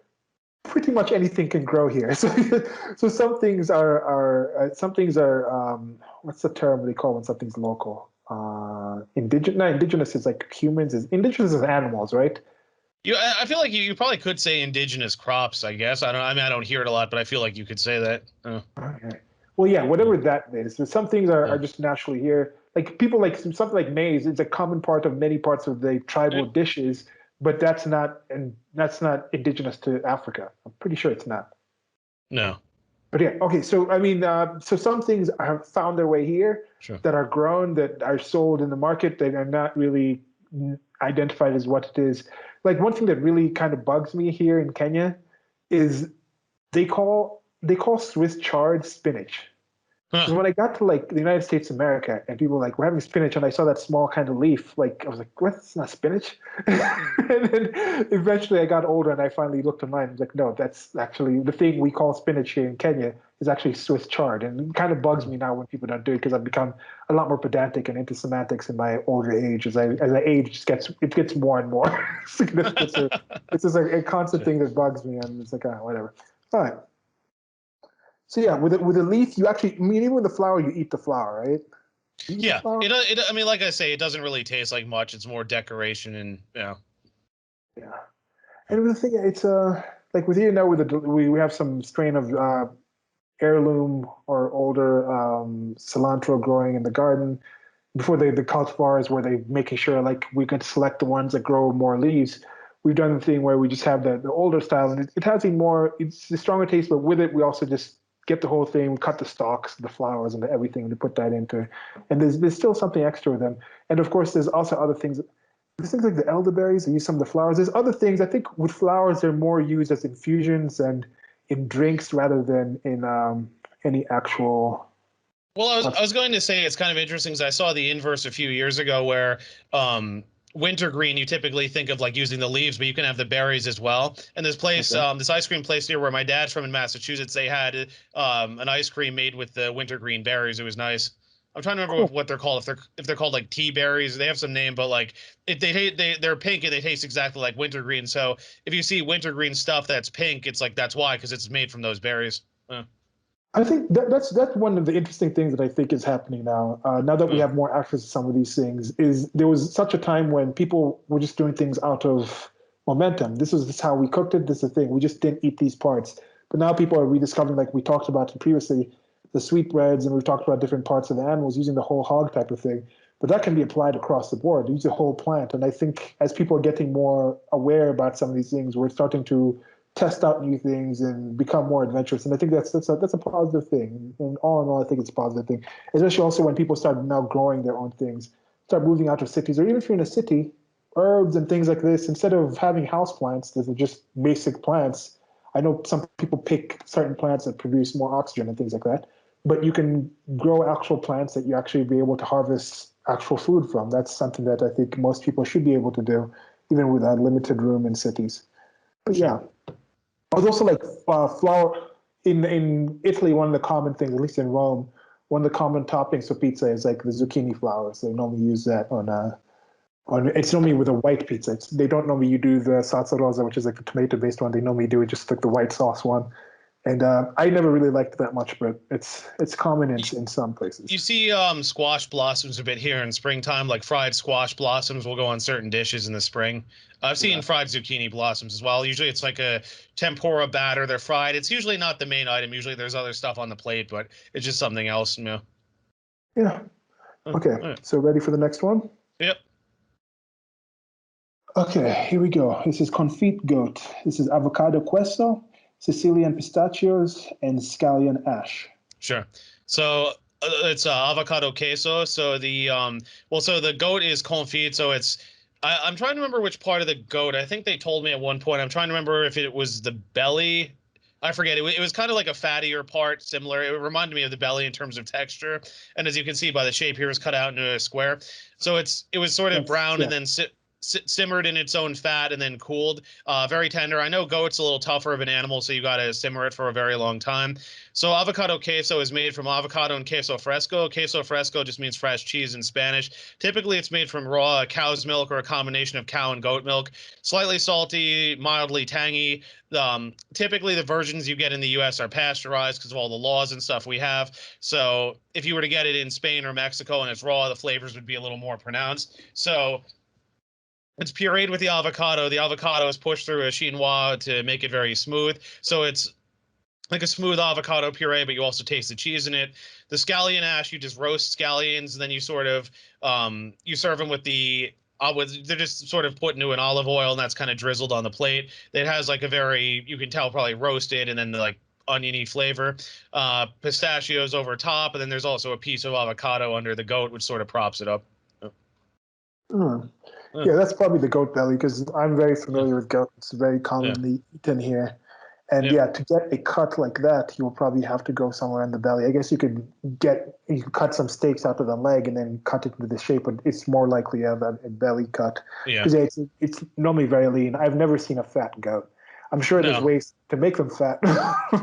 pretty much anything can grow here. So some things are what's the term they call when something's local? Indigenous. No, indigenous is like humans. Is indigenous is animals, right? I feel like you probably could say indigenous crops, I guess. I mean, I don't hear it a lot, but I feel like you could say that. Okay. Well, yeah, whatever that is. So some things are Yeah. just naturally here. Like people like something like maize. It's a common part of many parts of the tribal dishes, but that's not indigenous to Africa. I'm pretty sure it's not. No. But yeah, okay. So I mean, so some things have found their way here Sure. that are grown, that are sold in the market, that are not really identified as what it is. Like one thing that really kind of bugs me here in Kenya is they call Swiss chard spinach. Huh. And when I got to like the United States of America and people were like, we're having spinach, and I saw that small kind of leaf, like I was like, what? It's not spinach. And then eventually I got older and I finally looked online and was like, no, that's actually the thing we call spinach here in Kenya is actually Swiss chard. And it kind of bugs me now when people don't do it because I've become a lot more pedantic and into semantics in my older age. As I age, it gets more and more significant. So it's just like a constant Sure. thing that bugs me, and it's like, whatever. All right. So yeah, with a leaf, you actually, I mean, even with the flower, you eat the flower, right? You eat the Yeah. flower? I mean, like I say, it doesn't really taste like much. It's more decoration and Yeah. And with the thing, it's like with you now, we have some strain of heirloom or older cilantro growing in the garden. Before the cultivars where they making sure like we could select the ones that grow more leaves. We've done the thing where we just have the older style, and it has it's a stronger taste, but with it we also just get the whole thing, we cut the stalks, the flowers, and everything to put that into. And there's still something extra with them. And of course, there's also other things. There's things like the elderberries. They use some of the flowers. There's other things. I think with flowers, they're more used as infusions and in drinks rather than in any actual. well, Uh, I was going to say it's kind of interesting because I saw the inverse a few years ago where wintergreen you typically think of like using the leaves, but you can have the berries as well. And okay. this ice cream place near where my dad's from in Massachusetts, they had an ice cream made with the wintergreen berries. It was nice. I'm trying to remember Cool. what they're called. If they're called like tea berries, they have some name, but like they're pink and they taste exactly like wintergreen. So if you see wintergreen stuff that's pink, it's like that's why because it's made from those berries. Uh, I think that's one of the interesting things that I think is happening now. Now that we uh, have more access to some of these things, is there was such a time when people were just doing things out of momentum. This is how we cooked it. This is the thing. We just didn't eat these parts. But now people are rediscovering, like we talked about previously, the sweetbreads, and we've talked about different parts of the animals using the whole hog type of thing. But that can be applied across the board. Use the whole plant. And I think as people are getting more aware about some of these things, we're starting to test out new things and become more adventurous. And I think that's a positive thing. And all in all, I think it's a positive thing. Especially also when people start now growing their own things, start moving out to cities, or even if you're in a city, herbs and things like this, instead of having house plants that are just basic plants. I know some people pick certain plants that produce more oxygen and things like that, but you can grow actual plants that you actually be able to harvest actual food from. That's something that I think most people should be able to do, even with a limited room in cities. But sure. yeah, I was also like flour in Italy. One of the common things, at least in Rome, one of the common toppings for pizza is like the zucchini flour. So they normally use that on. It's normally with a white pizza. They don't normally you do the salsa rosa, which is like the tomato based one. They normally do it just like the white sauce one. And I never really liked it that much, but it's common in some You places. see squash blossoms a bit here in springtime, like fried squash blossoms will go on certain dishes in the spring. I've seen Yeah. fried zucchini blossoms as well. Usually it's like a tempura batter. They're fried. It's usually not the main item. Usually there's other stuff on the plate, but it's just something else. Yeah. Okay. All right. So ready for the next one? Yep. Okay, here we go. This is confit goat. This is avocado queso, Sicilian pistachios, and scallion ash. Sure. So it's avocado queso. So so the goat is confit. So I'm trying to remember which part of the goat. I think they told me at one point. I'm trying to remember if it was the belly. I forget. It was kind of like a fattier part, similar. It reminded me of the belly in terms of texture. And as you can see by the shape here, it's cut out into a square. So it was sort of That's brown and yeah. then simmered in its own fat and then cooled. Very tender. I know goat's a little tougher of an animal, so you got to simmer it for a very long time. So avocado queso is made from avocado and queso fresco. Queso fresco just means fresh cheese in Spanish. Typically, it's made from raw cow's milk or a combination of cow and goat milk. Slightly salty, mildly tangy. Typically, the versions you get in the U.S. are pasteurized because of all the laws and stuff we have. So if you were to get it in Spain or Mexico and it's raw, the flavors would be a little more pronounced. So it's pureed with the avocado. The avocado is pushed through a chinois to make it very smooth. So it's like a smooth avocado puree, but you also taste the cheese in it. The scallion ash, you just roast scallions, and then you sort of you serve them with they're just sort of put into an olive oil, and that's kind of drizzled on the plate. It has like a very, you can tell, probably roasted, and then the like oniony flavor. Pistachios over top, and then there's also a piece of avocado under the goat, which sort of props it up. Mm. Yeah, that's probably the goat belly because I'm very familiar with goat. It's very commonly eaten here. And yeah, to get a cut like that, you will probably have to go somewhere in the belly. I guess you could cut some steaks out of the leg and then cut it into the shape, but it's more likely to have a belly cut. Yeah. Because it's normally very lean. I've never seen a fat goat. I'm sure there's ways to make them fat,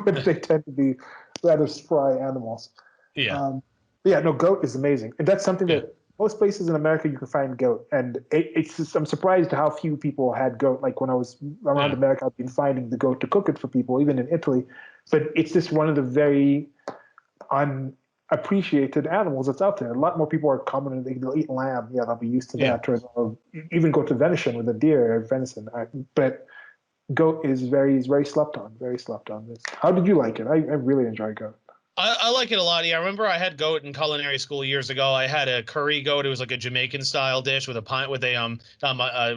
but they tend to be rather spry animals. Yeah. Yeah, no, goat is amazing. And that's something that most places in America you can find goat. And it's just, I'm surprised how few people had goat. Like when I was around America, I've been finding the goat to cook it for people, even in Italy. But it's just one of the very unappreciated animals that's out there. A lot more people are common, they'll eat lamb. Yeah, they'll be used to that. Or they'll even go to venison with a deer or venison. But goat is very slept on, very slept on. How did you like it? I really enjoy goat. I like it a lot. Yeah, I remember I had goat in culinary school years ago. I had a curry goat. It was like a Jamaican style dish with it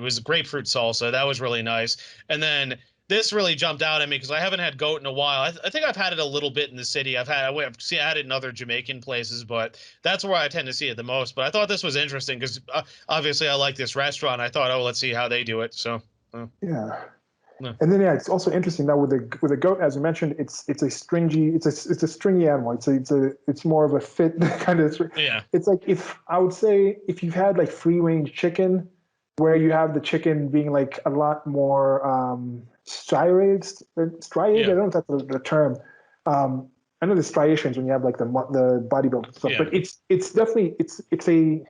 was grapefruit salsa. That was really nice. And then this really jumped out at me because I haven't had goat in a while. I think I've had it a little bit in the city. I had it in other Jamaican places, but that's where I tend to see it the most. But I thought this was interesting because obviously I like this restaurant. I thought, oh, let's see how they do it. So yeah. And then it's also interesting now with a goat, as you mentioned, it's a stringy animal. It's more of a fit kind of. It's like I would say if you've had like free range chicken, where you have the chicken being like a lot more striated. I don't know if that's the term. I know the striations when you have like the bodybuilding stuff, but it's definitely it's a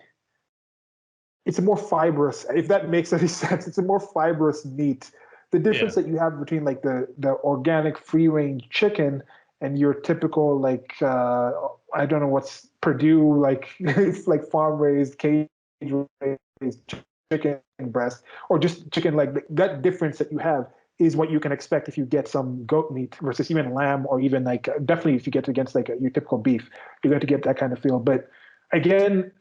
more fibrous. If that makes any sense, it's a more fibrous meat. The difference that you have between like the organic free range chicken and your typical like I don't know what's Purdue, like it's like farm raised, cage raised chicken breast, or just chicken, like that difference that you have is what you can expect if you get some goat meat versus even lamb, or even like definitely if you get against like your typical beef, you're going to get that kind of feel. But again,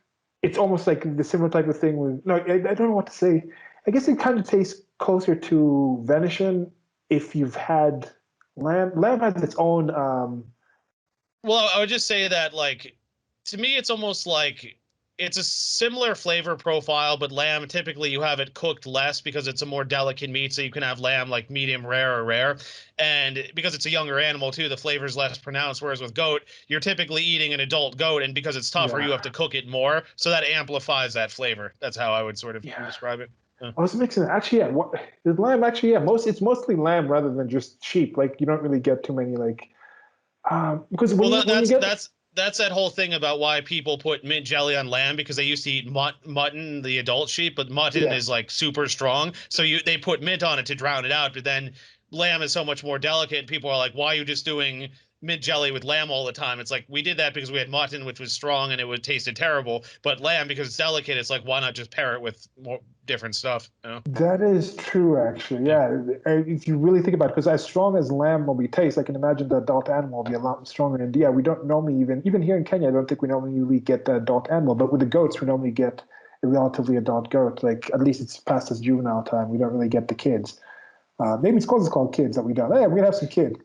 it's almost like the similar type of thing with I don't know what to say. I guess it kind of tastes closer to venison if you've had lamb. Lamb has its own. Well, I would just say that, like, to me, it's almost like it's a similar flavor profile, but lamb, typically you have it cooked less because it's a more delicate meat. So you can have lamb like medium rare or rare. And because it's a younger animal too, the flavor is less pronounced. Whereas with goat, you're typically eating an adult goat, and because it's tougher, you have to cook it more. So that amplifies that flavor. That's how I would sort of describe it. I was mixing. Actually, the lamb. Actually, it's mostly lamb rather than just sheep. Like you don't really get too many like, because that's that whole thing about why people put mint jelly on lamb, because they used to eat mutton, the adult sheep, but mutton is like super strong, so they put mint on it to drown it out. But then lamb is so much more delicate, and people are like, why are you just doing mint jelly with lamb all the time? It's like, we did that because we had mutton, which was strong and it would tasted terrible, but lamb, because it's delicate, it's like, why not just pair it with more different stuff, you know? That is true, actually. Yeah, if you really think about it, because as strong as lamb will be taste, I can imagine the adult animal will be a lot stronger. And yeah, we don't normally even here in Kenya, I don't think we normally get the adult animal, but with the goats, we normally get a relatively adult goat. Like at least it's past its juvenile time. We don't really get the kids. Maybe it's called kids that we don't. Hey, we're gonna have some kid.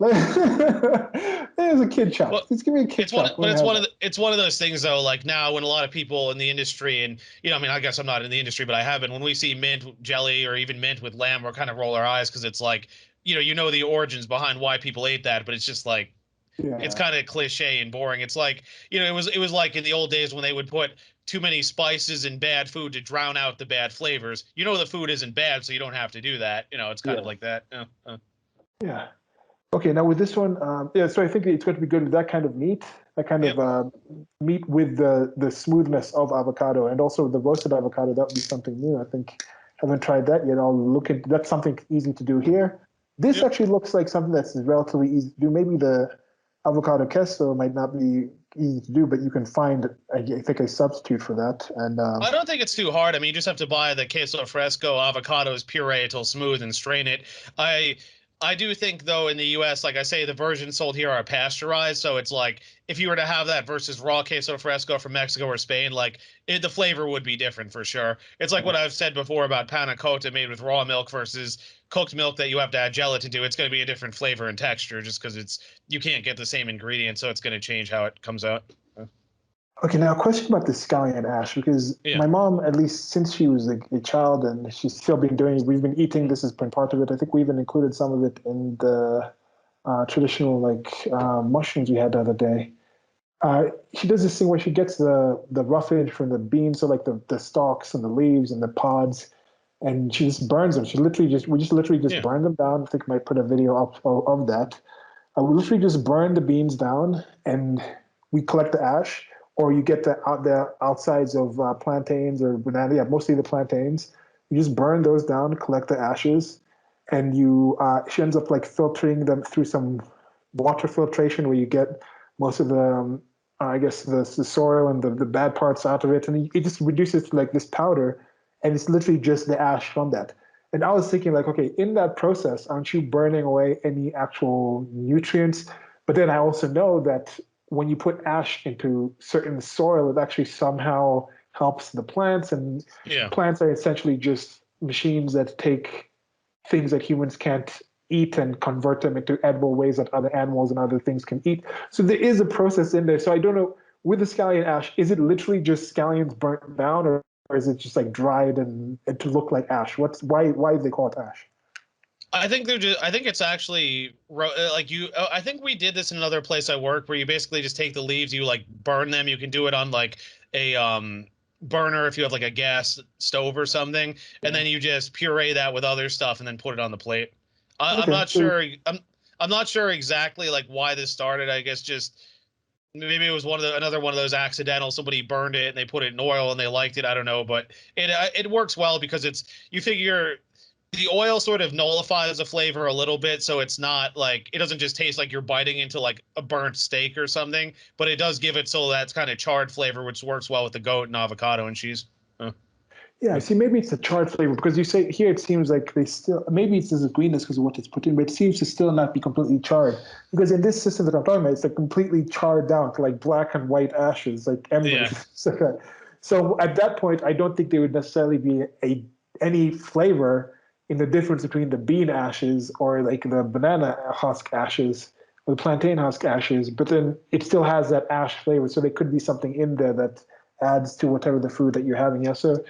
There's a kid chop. Just give me a kid chop. It's one of those things though. Like now, when a lot of people in the industry, and I mean, I guess I'm not in the industry, but I have been. When we see mint jelly or even mint with lamb, we kind of roll our eyes because it's like, you know the origins behind why people ate that, but it's just like, it's Yeah. kind of cliche and boring. It's like, it was like in the old days when they would put too many spices in bad food to drown out the bad flavors. The food isn't bad, so you don't have to do that. It's kind of Yeah. like that. Yeah. Okay, now with this one, yeah, so I think it's going to be good with that kind of meat, that kind Yep. of meat with the smoothness of avocado, and also the roasted avocado. That would be something new. I think haven't tried that yet. I'll look into that's something easy to do here. This Yep. actually looks like something that's relatively easy to do. Maybe the avocado queso might not be easy to do, but you can find, I think, a substitute for that. And I don't think it's too hard. I mean, you just have to buy the queso fresco avocados puree till smooth and strain it. I I do think though in the US, like I say, the versions sold here are pasteurized, so it's like if you were to have that versus raw queso fresco from Mexico or Spain, like the flavor would be different for sure. It's like what I've said before about panna cotta made with raw milk versus cooked milk that you have to add gelatin to. It's going to be a different flavor and texture just because you can't get the same ingredients, so it's going to change how it comes out. okay, now a question about the scallion ash, because Yeah. my mom, at least since she was a child, and she's still been doing it, we've been eating. This has been part of it. I think we even included some of it in the traditional mushrooms we had the other day. She does this thing where she gets the roughage from the beans, so like the stalks and the leaves and the pods, and she just burns them. She literally just we just literally just Yeah. burn them down. I think I might put a video up of that. We literally just burn the beans down, and we collect the ash, or you get the outsides of plantains or banana. Yeah, mostly the plantains. You just burn those down, collect the ashes, and she ends up like filtering them through some water filtration where you get most of the I guess the soil and the bad parts out of it, and it just reduces to like this powder, and it's literally just the ash from that. And I was thinking like, okay, in that process, aren't you burning away any actual nutrients? But then I also know that when you put ash into certain soil, it actually somehow helps the plants, and Yeah. plants are essentially just machines that take things that humans can't eat and convert them into edible ways that other animals and other things can eat. So there is a process in there. So I don't know, with the scallion ash, is it literally just scallions burnt down, or is it just like dried and to look like ash? Why do they call it ash? I think they're just. I think it's actually like you. I think we did this in another place I work where you basically just take the leaves, you like burn them. You can do it on like a burner if you have like a gas stove or something, and Yeah. then you just puree that with other stuff and then put it on the plate. I'm Okay. not So sure. I'm not sure exactly like why this started. I guess just maybe it was another one of those accidental. Somebody burned it and they put it in oil and they liked it. I don't know, but it works well because you figure the oil sort of nullifies the flavor a little bit, so it's not like it doesn't just taste like you're biting into like a burnt steak or something, but it does give it so that's kind of charred flavor, which works well with the goat and avocado and cheese. Uh, yeah, see, maybe it's a charred flavor because you say here it seems like they still maybe it's just greenness because of what it's put in, but it seems to still not be completely charred. Because in this system that I'm talking about, it's like completely charred down to like black and white ashes, like embers. yeah, So at that point, I don't think there would necessarily be any flavor in the difference between the bean ashes or like the banana husk ashes or the plantain husk ashes, but then it still has that ash flavor. So there could be something in there that adds to whatever the food that you're having. Yeah. So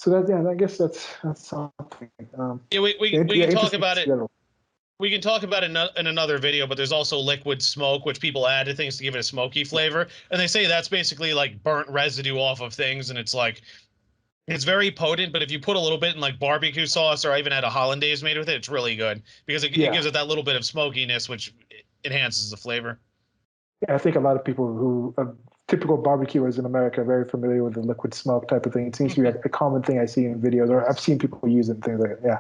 that yeah, I guess that's something. yeah. We Yeah, can talk interesting about in it. general. We can talk about it in another video, but there's also liquid smoke, which people add to things to give it a smoky flavor, and they say that's basically like burnt residue off of things, and it's like it's very potent, but if you put a little bit in like barbecue sauce, or I even had a hollandaise made with it, it's really good because it Yeah, gives it that little bit of smokiness, which enhances the flavor. yeah. I think a lot of people who typical barbecuers in America are very familiar with the liquid smoke type of thing. It seems to be a common thing I see in videos, or I've seen people use it and things like that. Yeah.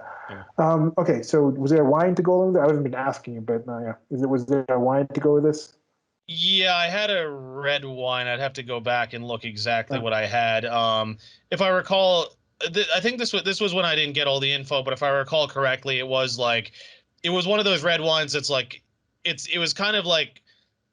Yeah. Okay, so was there a wine to go along with it? I haven't been asking you, but yeah. Was there a wine to go with this? Yeah, I had a red wine. I'd have to go back and look exactly Uh, what I had. If I recall, I think this was when I didn't get all the info, but if I recall correctly, it was one of those red wines that's like it was kind of like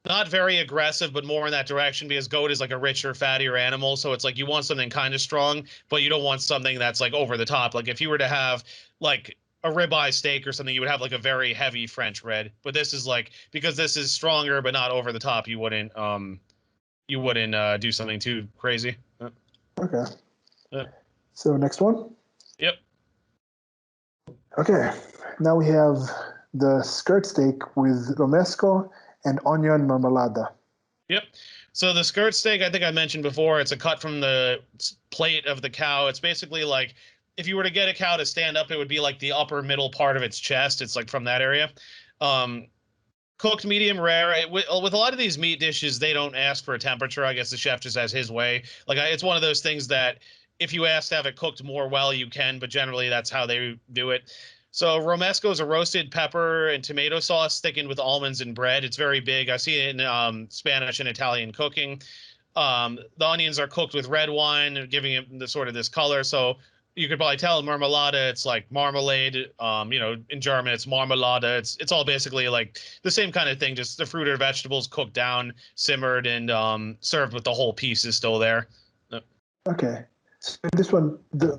not very aggressive, but more in that direction because goat is like a richer, fattier animal. So it's like you want something kind of strong, but you don't want something that's like over the top. Like if you were to have like a ribeye steak or something, you would have like a very heavy French red. But this is like because this is stronger but not over the top, you wouldn't do something too crazy. okay. Uh, So next one. yep. Okay, now we have the skirt steak with romesco and onion marmelada. Yep. So the skirt steak, I think I mentioned before, it's a cut from the plate of the cow. It's basically like if you were to get a cow to stand up, it would be like the upper middle part of its chest. It's like from that area. Um, Cooked medium rare. With a lot of these meat dishes, they don't ask for a temperature. I guess the chef just has his way. Like it's one of those things that if you ask to have it cooked more well, you can, but generally that's how they do it. So romesco is a roasted pepper and tomato sauce thickened with almonds and bread. It's very big. I see it in Spanish and Italian cooking. The onions are cooked with red wine, giving it the sort of this color. So you could probably tell in marmelada, it's like marmalade. In German, it's marmelada. It's all basically like the same kind of thing, just the fruit or vegetables cooked down, simmered, and served with the whole piece is still there. Okay. So this one, the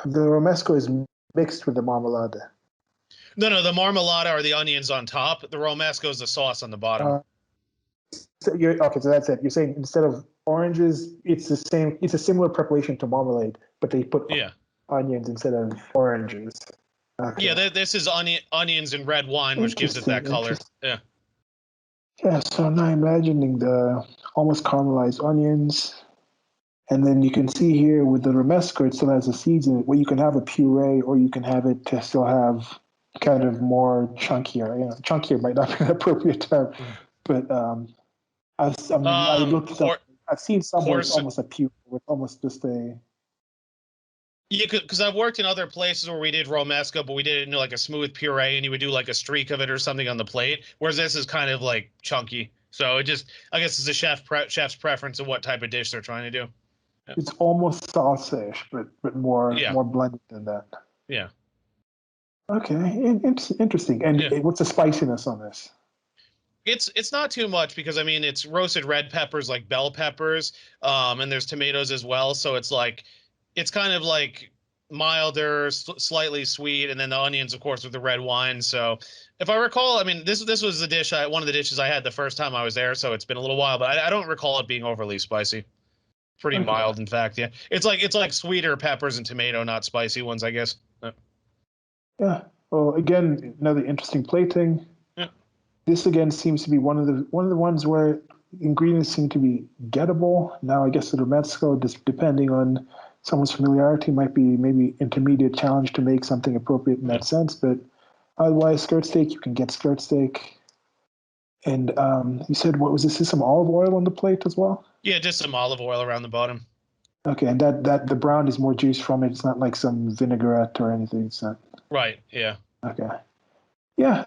romesco is mixed with the marmalada. No, the marmalada are the onions on top. The romesco is the sauce on the bottom. Okay, so that's it. You're saying instead of oranges, it's the same. It's a similar preparation to marmalade, but they put onions instead of oranges. Okay. Yeah, this is onions and red wine, which gives it that color. Yeah. Yeah. So now imagining the almost caramelized onions, and then you can see here with the romesco, it still has the seeds in it. Where you can have a puree, or you can have it to still have kind of more chunkier. Chunkier might not be an appropriate term, but I've seen somewhere it's almost a pure with almost just a. Yeah, because I've worked in other places where we did romesco, but we did it in like a smooth puree, and you would do like a streak of it or something on the plate. Whereas this is kind of like chunky. So I guess it's a chef's preference of what type of dish they're trying to do. Yeah. It's almost sausage, but more blended than that. Yeah. Okay, interesting. And what's the spiciness on this? It's not too much because it's roasted red peppers like bell peppers, and there's tomatoes as well. So it's kind of like milder, slightly sweet, and then the onions, of course, with the red wine. So if I recall, this was one of the dishes I had the first time I was there. So it's been a little while, but I don't recall it being overly spicy. Pretty mild, in fact. Yeah, it's like sweeter peppers and tomato, not spicy ones, I guess. Yeah. Well, again, another interesting plating. This again seems to be one of the ones where ingredients seem to be gettable. Now, I guess the romesco, just depending on someone's familiarity, might be maybe intermediate challenge to make something appropriate in that sense. But otherwise, skirt steak, you can get skirt steak. And you said, what was this? Is some olive oil on the plate as well? Yeah, just some olive oil around the bottom. Okay, and that the brown is more juice from it. It's not like some vinaigrette or anything. It's not. Right. Yeah. Okay. Yeah.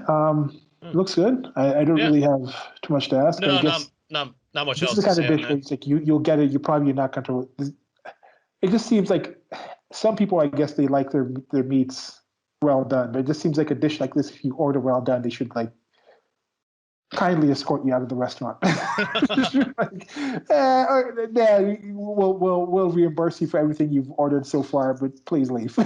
Looks good. I don't really have too much to ask. No, I guess not much this else. This is the kind of dish where it's like you'll get it. You're probably not going to. It just seems like some people, I guess, they like their meats well done. But it just seems like a dish like this, if you order well done, they should like kindly escort you out of the restaurant. We'll reimburse you for everything you've ordered so far, but please leave.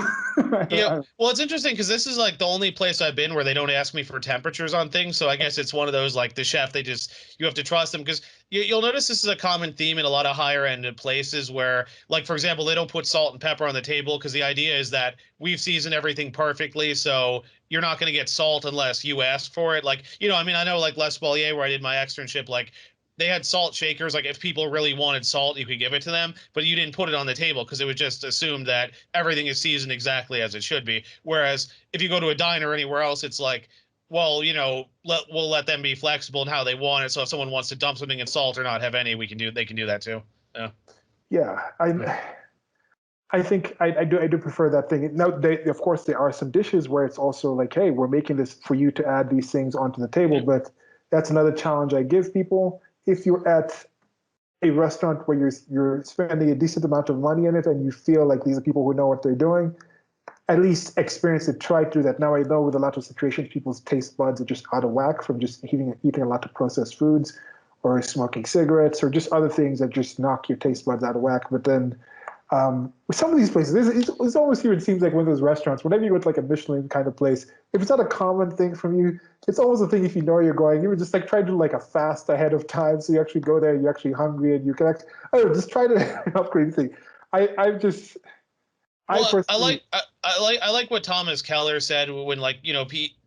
Yeah. Well, it's interesting because this is like the only place I've been where they don't ask me for temperatures on things. So I guess it's one of those like the chef, you have to trust them because you'll notice this is a common theme in a lot of higher end places where, like, for example, they don't put salt and pepper on the table because the idea is that we've seasoned everything perfectly. So you're not going to get salt unless you ask for it. Like, I know like Les Bollier, where I did my externship, like they had salt shakers. Like if people really wanted salt, you could give it to them, but you didn't put it on the table because it was just assumed that everything is seasoned exactly as it should be. Whereas if you go to a diner or anywhere else, it's like, well, we'll let them be flexible in how they want it. So if someone wants to dump something in salt or not have any, they can do that too. Yeah. Yeah. I think I do prefer that thing. Now, of course, there are some dishes where it's also like, hey, we're making this for you to add these things onto the table. But that's another challenge I give people. If you're at a restaurant where you're spending a decent amount of money in it and you feel like these are people who know what they're doing, at least experience it. Try to do that. Now, I know with a lot of situations, people's taste buds are just out of whack from just eating a lot of processed foods or smoking cigarettes or just other things that just knock your taste buds out of whack. But then with some of these places, it's almost here, it seems like one of those restaurants, whenever you go to like a Michelin kind of place, if it's not a common thing from you, it's almost a thing if you know you're going, you would just like try to do like a fast ahead of time. So you actually go there, you're actually hungry and you can just try to upgrade the thing. I I like what Thomas Keller said when, like,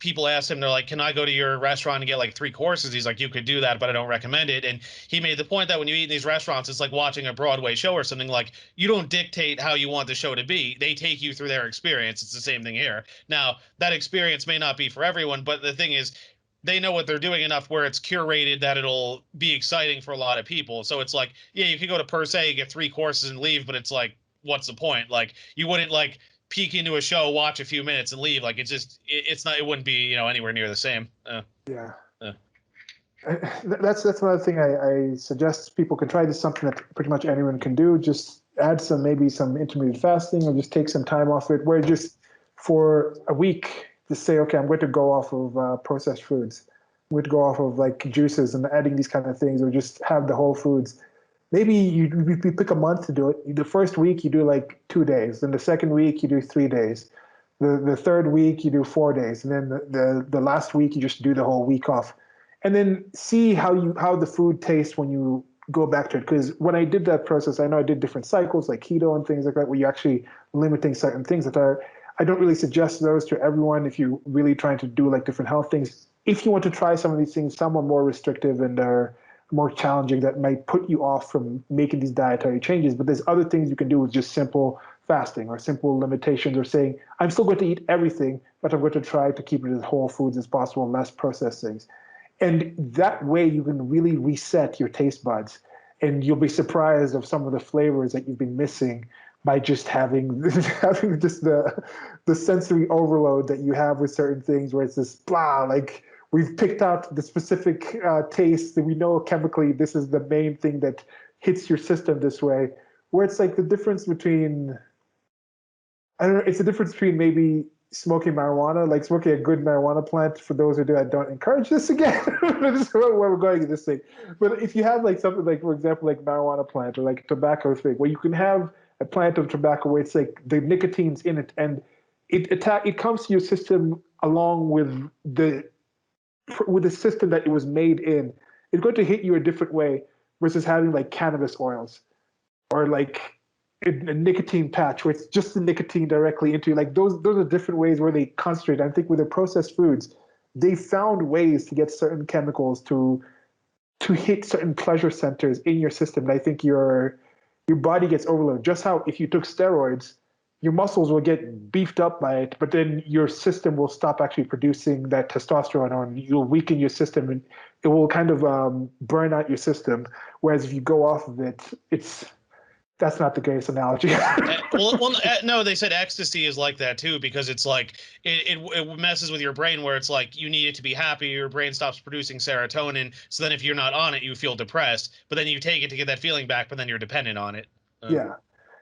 people asked him, they're like, can I go to your restaurant and get like 3 courses? He's like, you could do that, but I don't recommend it. And he made the point that when you eat in these restaurants, it's like watching a Broadway show or something. Like, you don't dictate how you want the show to be. They take you through their experience. It's the same thing here. Now, that experience may not be for everyone, but the thing is, they know what they're doing enough where it's curated that it'll be exciting for a lot of people. So it's like, yeah, you could go to Per Se, get 3 courses and leave, but it's like, what's the point? Like, you wouldn't like peek into a show, watch a few minutes, and leave. Like, it's not. It wouldn't be anywhere near the same. Yeah. Uh. That's another thing I suggest people can try. This is something that pretty much anyone can do. Just add maybe some intermittent fasting, or just take some time off it. Where just for a week, just say, okay, I'm going to go off of processed foods. I'm going to go off of like juices and adding these kind of things, or just have the whole foods. Maybe you pick a month to do it. The first week you do like 2 days, then the second week you do 3 days, the third week you do 4 days, and then the last week you just do the whole week off, and then see how the food tastes when you go back to it. Because when I did that process, I know I did different cycles like keto and things like that, where you're actually limiting certain things that are. I don't really suggest those to everyone if you're really trying to do like different health things. If you want to try some of these things, some are more restrictive and are more challenging that might put you off from making these dietary changes. But there's other things you can do with just simple fasting or simple limitations, or saying, I'm still going to eat everything, but I'm going to try to keep it as whole foods as possible, less processed things. And that way you can really reset your taste buds, and you'll be surprised of some of the flavors that you've been missing by just having just the sensory overload that you have with certain things, where it's this blah, like we've picked out the specific taste that we know chemically this is the main thing that hits your system this way, where it's like the difference between, I don't know, it's the difference between maybe smoking marijuana, like smoking a good marijuana plant. For those who do, I don't encourage this again. This is where we're going in this thing. But if you have like something like, for example, like marijuana plant or like tobacco thing, where you can have a plant of tobacco where it's like the nicotine's in it, and it comes to your system along with the system that it was made in. It's going to hit you a different way versus having like cannabis oils or like a nicotine patch where it's just the nicotine directly into you. Like those are different ways where they concentrate. I think with the processed foods, they found ways to get certain chemicals to hit certain pleasure centers in your system. And I think your body gets overloaded. Just how if you took steroids, your muscles will get beefed up by it, but then your system will stop actually producing that testosterone, or you'll weaken your system, and it will kind of burn out your system. Whereas if you go off of it, that's not the greatest analogy. No, they said ecstasy is like that too, because it's like it messes with your brain, where it's like you need it to be happy. Your brain stops producing serotonin, so then if you're not on it, you feel depressed. But then you take it to get that feeling back, but then you're dependent on it. Yeah.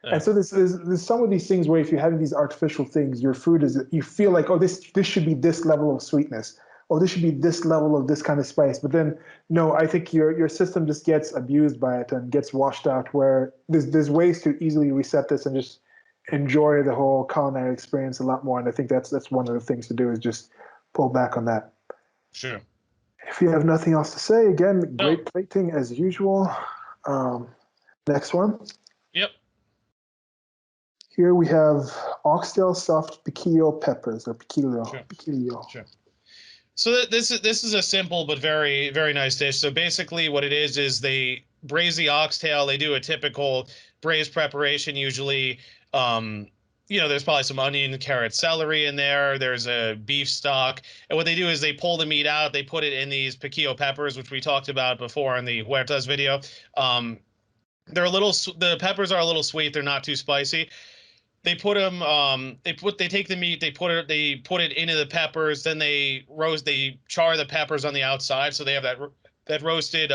And so there's some of these things where if you're having these artificial things, your food is, you feel like, oh, this should be this level of sweetness, or this should be this level of this kind of spice. But then no, I think your system just gets abused by it and gets washed out, where there's ways to easily reset this and just enjoy the whole culinary experience a lot more. And I think that's one of the things to do, is just pull back on that. Sure. If you have nothing else to say, again, great No. plating as usual. Next one. Yep. Here we have oxtail stuffed piquillo peppers, or piquillo. Sure. Piquillo. Sure. So this is a simple but very, very nice dish. So basically what it is they braise the oxtail. They do a typical braised preparation. Usually, there's probably some onion, carrot, celery in there. There's a beef stock. And what they do is they pull the meat out. They put it in these piquillo peppers, which we talked about before in the Huertas video. The peppers are a little sweet. They're not too spicy. They put them they take the meat, they put it into the peppers, then they char the peppers on the outside, so they have that roasted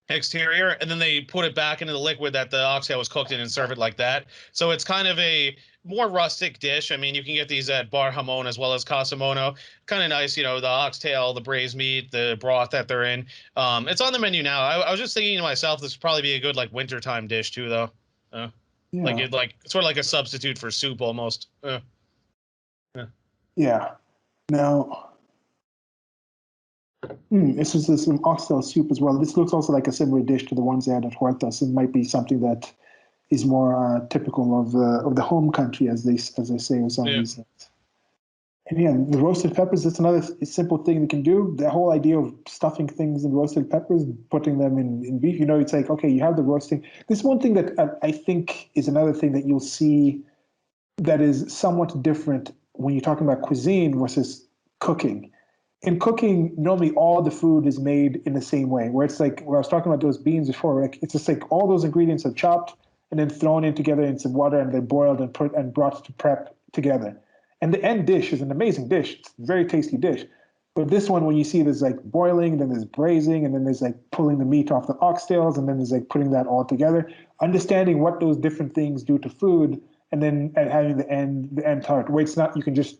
exterior, and then they put it back into the liquid that the oxtail was cooked in and serve it like that. So it's kind of a more rustic dish. I mean, you can get these at Bar Hamon as well as Casa Mono. Kind of nice, the oxtail, the braised meat, the broth that they're in. It's on the menu now. I was just thinking to myself, this would probably be a good like wintertime dish too, though. Yeah. Like sort of like a substitute for soup almost. Yeah. Now, this is some oxtail soup as well. This looks also like a similar dish to the ones they had at Huertas. It might be something that is more typical of the home country, as they say with some of these things. And yeah, the roasted peppers, that's another simple thing you can do. The whole idea of stuffing things in roasted peppers, putting them in beef, it's like, okay, you have the roasting. This one thing that I think is another thing that you'll see that is somewhat different when you're talking about cuisine versus cooking. In cooking, normally all the food is made in the same way, where it's like, where I was talking about those beans before, like, it's just like all those ingredients are chopped and then thrown in together in some water and they're boiled and brought to prep together. And the end dish is an amazing dish. It's a very tasty dish. But this one, when you see there's like boiling, then there's braising, and then there's like pulling the meat off the oxtails, and then there's like putting that all together, understanding what those different things do to food, and then having the end part, where it's not, you can just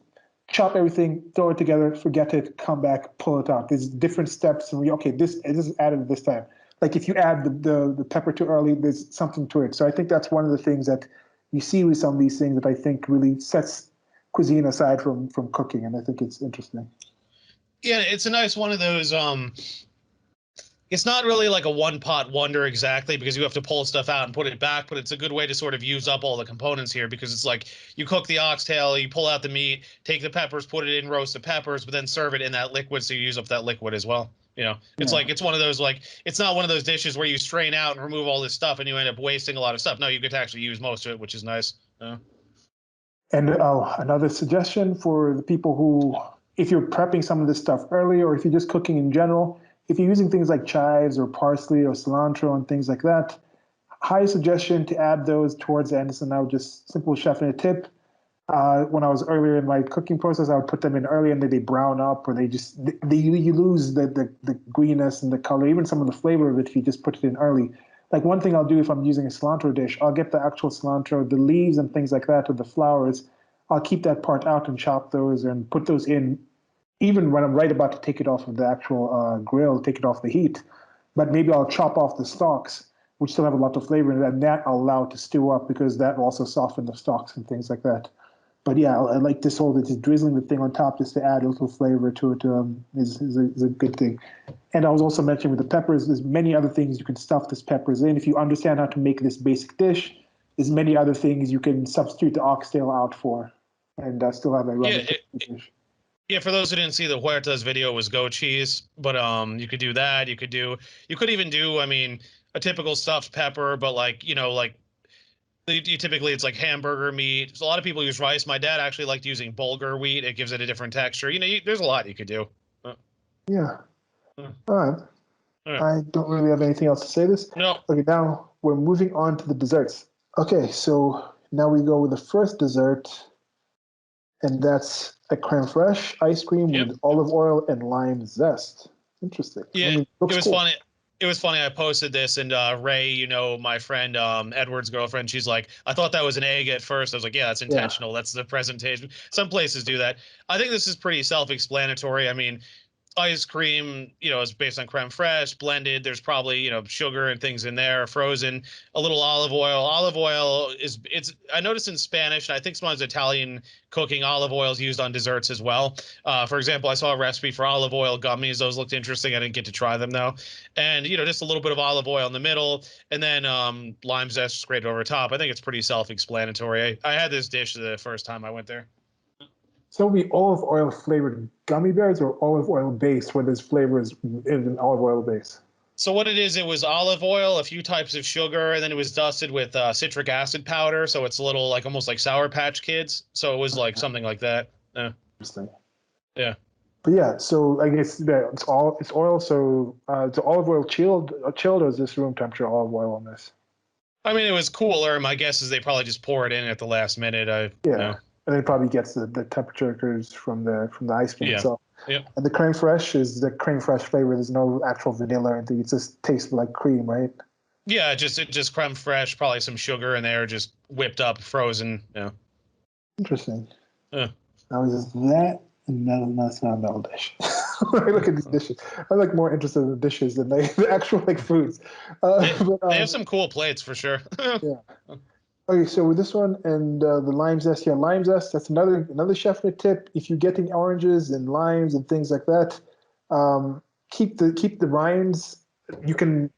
chop everything, throw it together, forget it, come back, pull it out. There's different steps, and okay, this is added this time. Like if you add the pepper too early, there's something to it. So I think that's one of the things that you see with some of these things that I think really sets cuisine aside from cooking, and I think it's interesting. Yeah, it's a nice one of those. It's not really like a one pot wonder exactly, because you have to pull stuff out and put it back, but it's a good way to sort of use up all the components here, because it's like you cook the oxtail, you pull out the meat, take the peppers, put it in, roast the peppers, but then serve it in that liquid, so you use up that liquid as well. It's like, it's one of those, like, it's not one of those dishes where you strain out and remove all this stuff and you end up wasting a lot of stuff. No, you get to actually use most of it, which is nice. And another suggestion for the people who, if you're prepping some of this stuff early, or if you're just cooking in general, if you're using things like chives or parsley or cilantro and things like that, high suggestion to add those towards the end. So now just simple chef and a tip. When I was earlier in my cooking process, I would put them in early and then they brown up, or you lose the greenness and the color, even some of the flavor of it if you just put it in early. Like one thing I'll do if I'm using a cilantro dish, I'll get the actual cilantro, the leaves and things like that, or the flowers. I'll keep that part out and chop those and put those in, even when I'm right about to take it off of the actual grill, take it off the heat. But maybe I'll chop off the stalks, which still have a lot of flavor in it, and that I'll allow to stew up, because that will also soften the stalks and things like that. But yeah, I like this whole just drizzling the thing on top just to add a little flavor to it is a good thing. And I was also mentioning with the peppers, there's many other things you can stuff these peppers in. If you understand how to make this basic dish, there's many other things you can substitute the oxtail out for, and still have a rather dish. Yeah, for those who didn't see the Huerta's video, was goat cheese, but you could do that. You could even do, I mean, a typical stuffed pepper, but like, typically it's like hamburger meat. So a lot of people use rice. My dad actually liked using bulgur wheat. It gives it a different texture. There's a lot you could do. Yeah. All right. Yeah. I don't really have anything else to say this. No. Okay, now we're moving on to the desserts. Okay, so now we go with the first dessert, and that's a creme fraiche ice cream with olive oil and lime zest. Interesting. Yeah, it was cool. funny. It was funny. I posted this, and Ray, my friend Edward's girlfriend, she's like, I thought that was an egg at first. I was like, yeah, that's intentional. That's the presentation. Some places do that. I think this is pretty self-explanatory. I mean, ice cream, is based on creme fraiche, blended. There's probably, sugar and things in there, frozen, a little olive oil. Olive oil I noticed in Spanish, and I think sometimes Italian cooking, olive oil is used on desserts as well. For example, I saw a recipe for olive oil gummies. Those looked interesting. I didn't get to try them though. And, just a little bit of olive oil in the middle, and then lime zest scraped over top. I think it's pretty self-explanatory. I had this dish the first time I went there. So we olive oil flavored gummy bears, or olive oil base, where there's flavors in an olive oil base? So what it was olive oil, a few types of sugar, and then it was dusted with citric acid powder. So it's a little like almost like Sour Patch Kids. So it was like something like that. Interesting. Yeah. But yeah, so I guess it's oil. So it's olive oil chilled, or is this room temperature olive oil on this? I mean, it was cooler. My guess is they probably just pour it in at the last minute. And it probably gets the temperature from the ice cream itself. Yeah. And the creme fraiche is the creme fraiche flavor. There's no actual vanilla or anything. It just tastes like cream, right? Yeah, just creme fraiche, probably some sugar in there, just whipped up, frozen. Yeah. Interesting. Yeah. Now is that, and that's not a metal dish. When I look at these dishes, I'm like more interested in the dishes than the actual like foods. They have some cool plates for sure. Yeah. Okay, so with this one and the lime zest, lime zest. That's another chef tip. If you're getting oranges and limes and things like that, keep the rinds. You can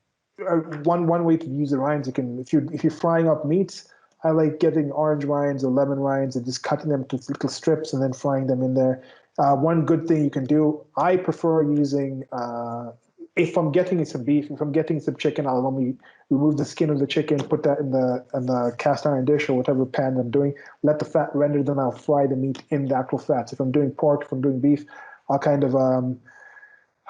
one way to use the rinds, you can if you're frying up meats. I like getting orange rinds or lemon rinds and just cutting them to little strips and then frying them in there. One good thing you can do, I prefer using, if I'm getting some beef, if I'm getting some chicken, I'll only remove the skin of the chicken, put that in the cast iron dish or whatever pan I'm doing, let the fat render, then I'll fry the meat in the actual fats. If I'm doing pork, if I'm doing beef, I'll kind of,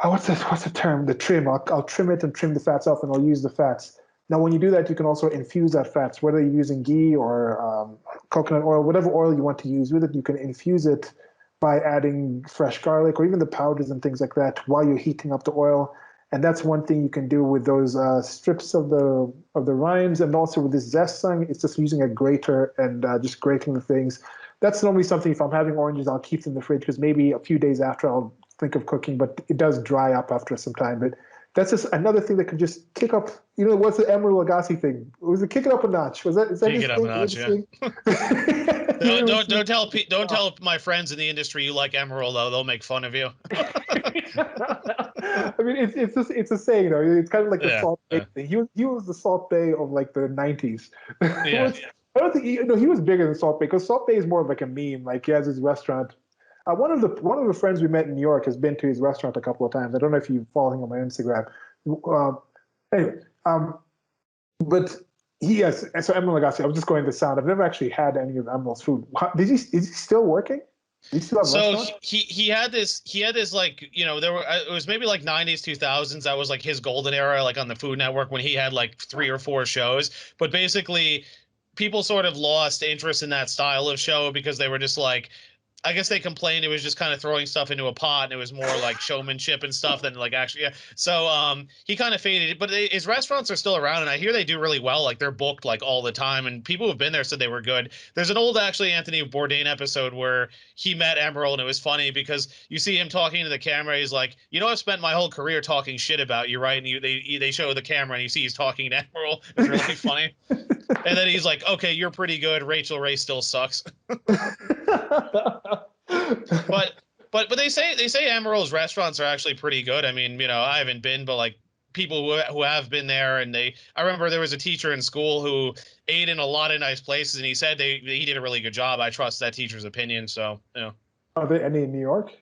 what's the term? The trim. I'll trim it and trim the fats off and I'll use the fats. Now, when you do that, you can also infuse that fats, whether you're using ghee or coconut oil, whatever oil you want to use with it, you can infuse it by adding fresh garlic or even the powders and things like that while you're heating up the oil. And that's one thing you can do with those strips of the rinds, and also with this zest thing. It's just using a grater and just grating the things. That's normally something, if I'm having oranges, I'll keep them in the fridge because maybe a few days after I'll think of cooking, but it does dry up after some time. But that's just another thing that can just kick up. You know, what's the Emerald Lagasse thing? Was it kick it up a notch? Was that? Is that Kick his it up thing? a notch, yeah. Don't tell my friends in the industry you like Emerald though. They'll make fun of you. I mean, it's a saying though. It's kind of like the Salt Bay thing. He was the Salt Bay of like the '90s. Yeah. I don't think he was bigger than Salt Bay because Salt Bay is more of like a meme. Like he has his restaurant. One of the friends we met in New York has been to his restaurant a couple of times. I don't know if you follow him on my Instagram. Anyway, but he has. So Emerald Lagasse, I was just going to sound. I've never actually had any of Emerald's food. Is he still working? Does he still have So restaurant? he had this like, you know, there were it was maybe like '90s 2000s. That was like his golden era, like on the Food Network when he had like 3 or 4 shows. But basically, people sort of lost interest in that style of show because they were just like, I guess they complained it was just kind of throwing stuff into a pot and it was more like showmanship and stuff than like actually. Yeah. So he kind of faded, but his restaurants are still around and I hear they do really well. Like they're booked like all the time and people who've been there said they were good. There's an old actually Anthony Bourdain episode where he met Emerald and it was funny because you see him talking to the camera. He's like, you know, I've spent my whole career talking shit about you, right? And they show the camera and you see he's talking to Emerald. It's really funny. And then he's like, okay, you're pretty good. Rachel Ray still sucks. but but they say Emerald's restaurants are actually pretty good. I mean, you know, I haven't been, but like people who have been there and I remember there was a teacher in school who ate in a lot of nice places and he said he did a really good job. I trust that teacher's opinion. So, you know. Are there any in New York?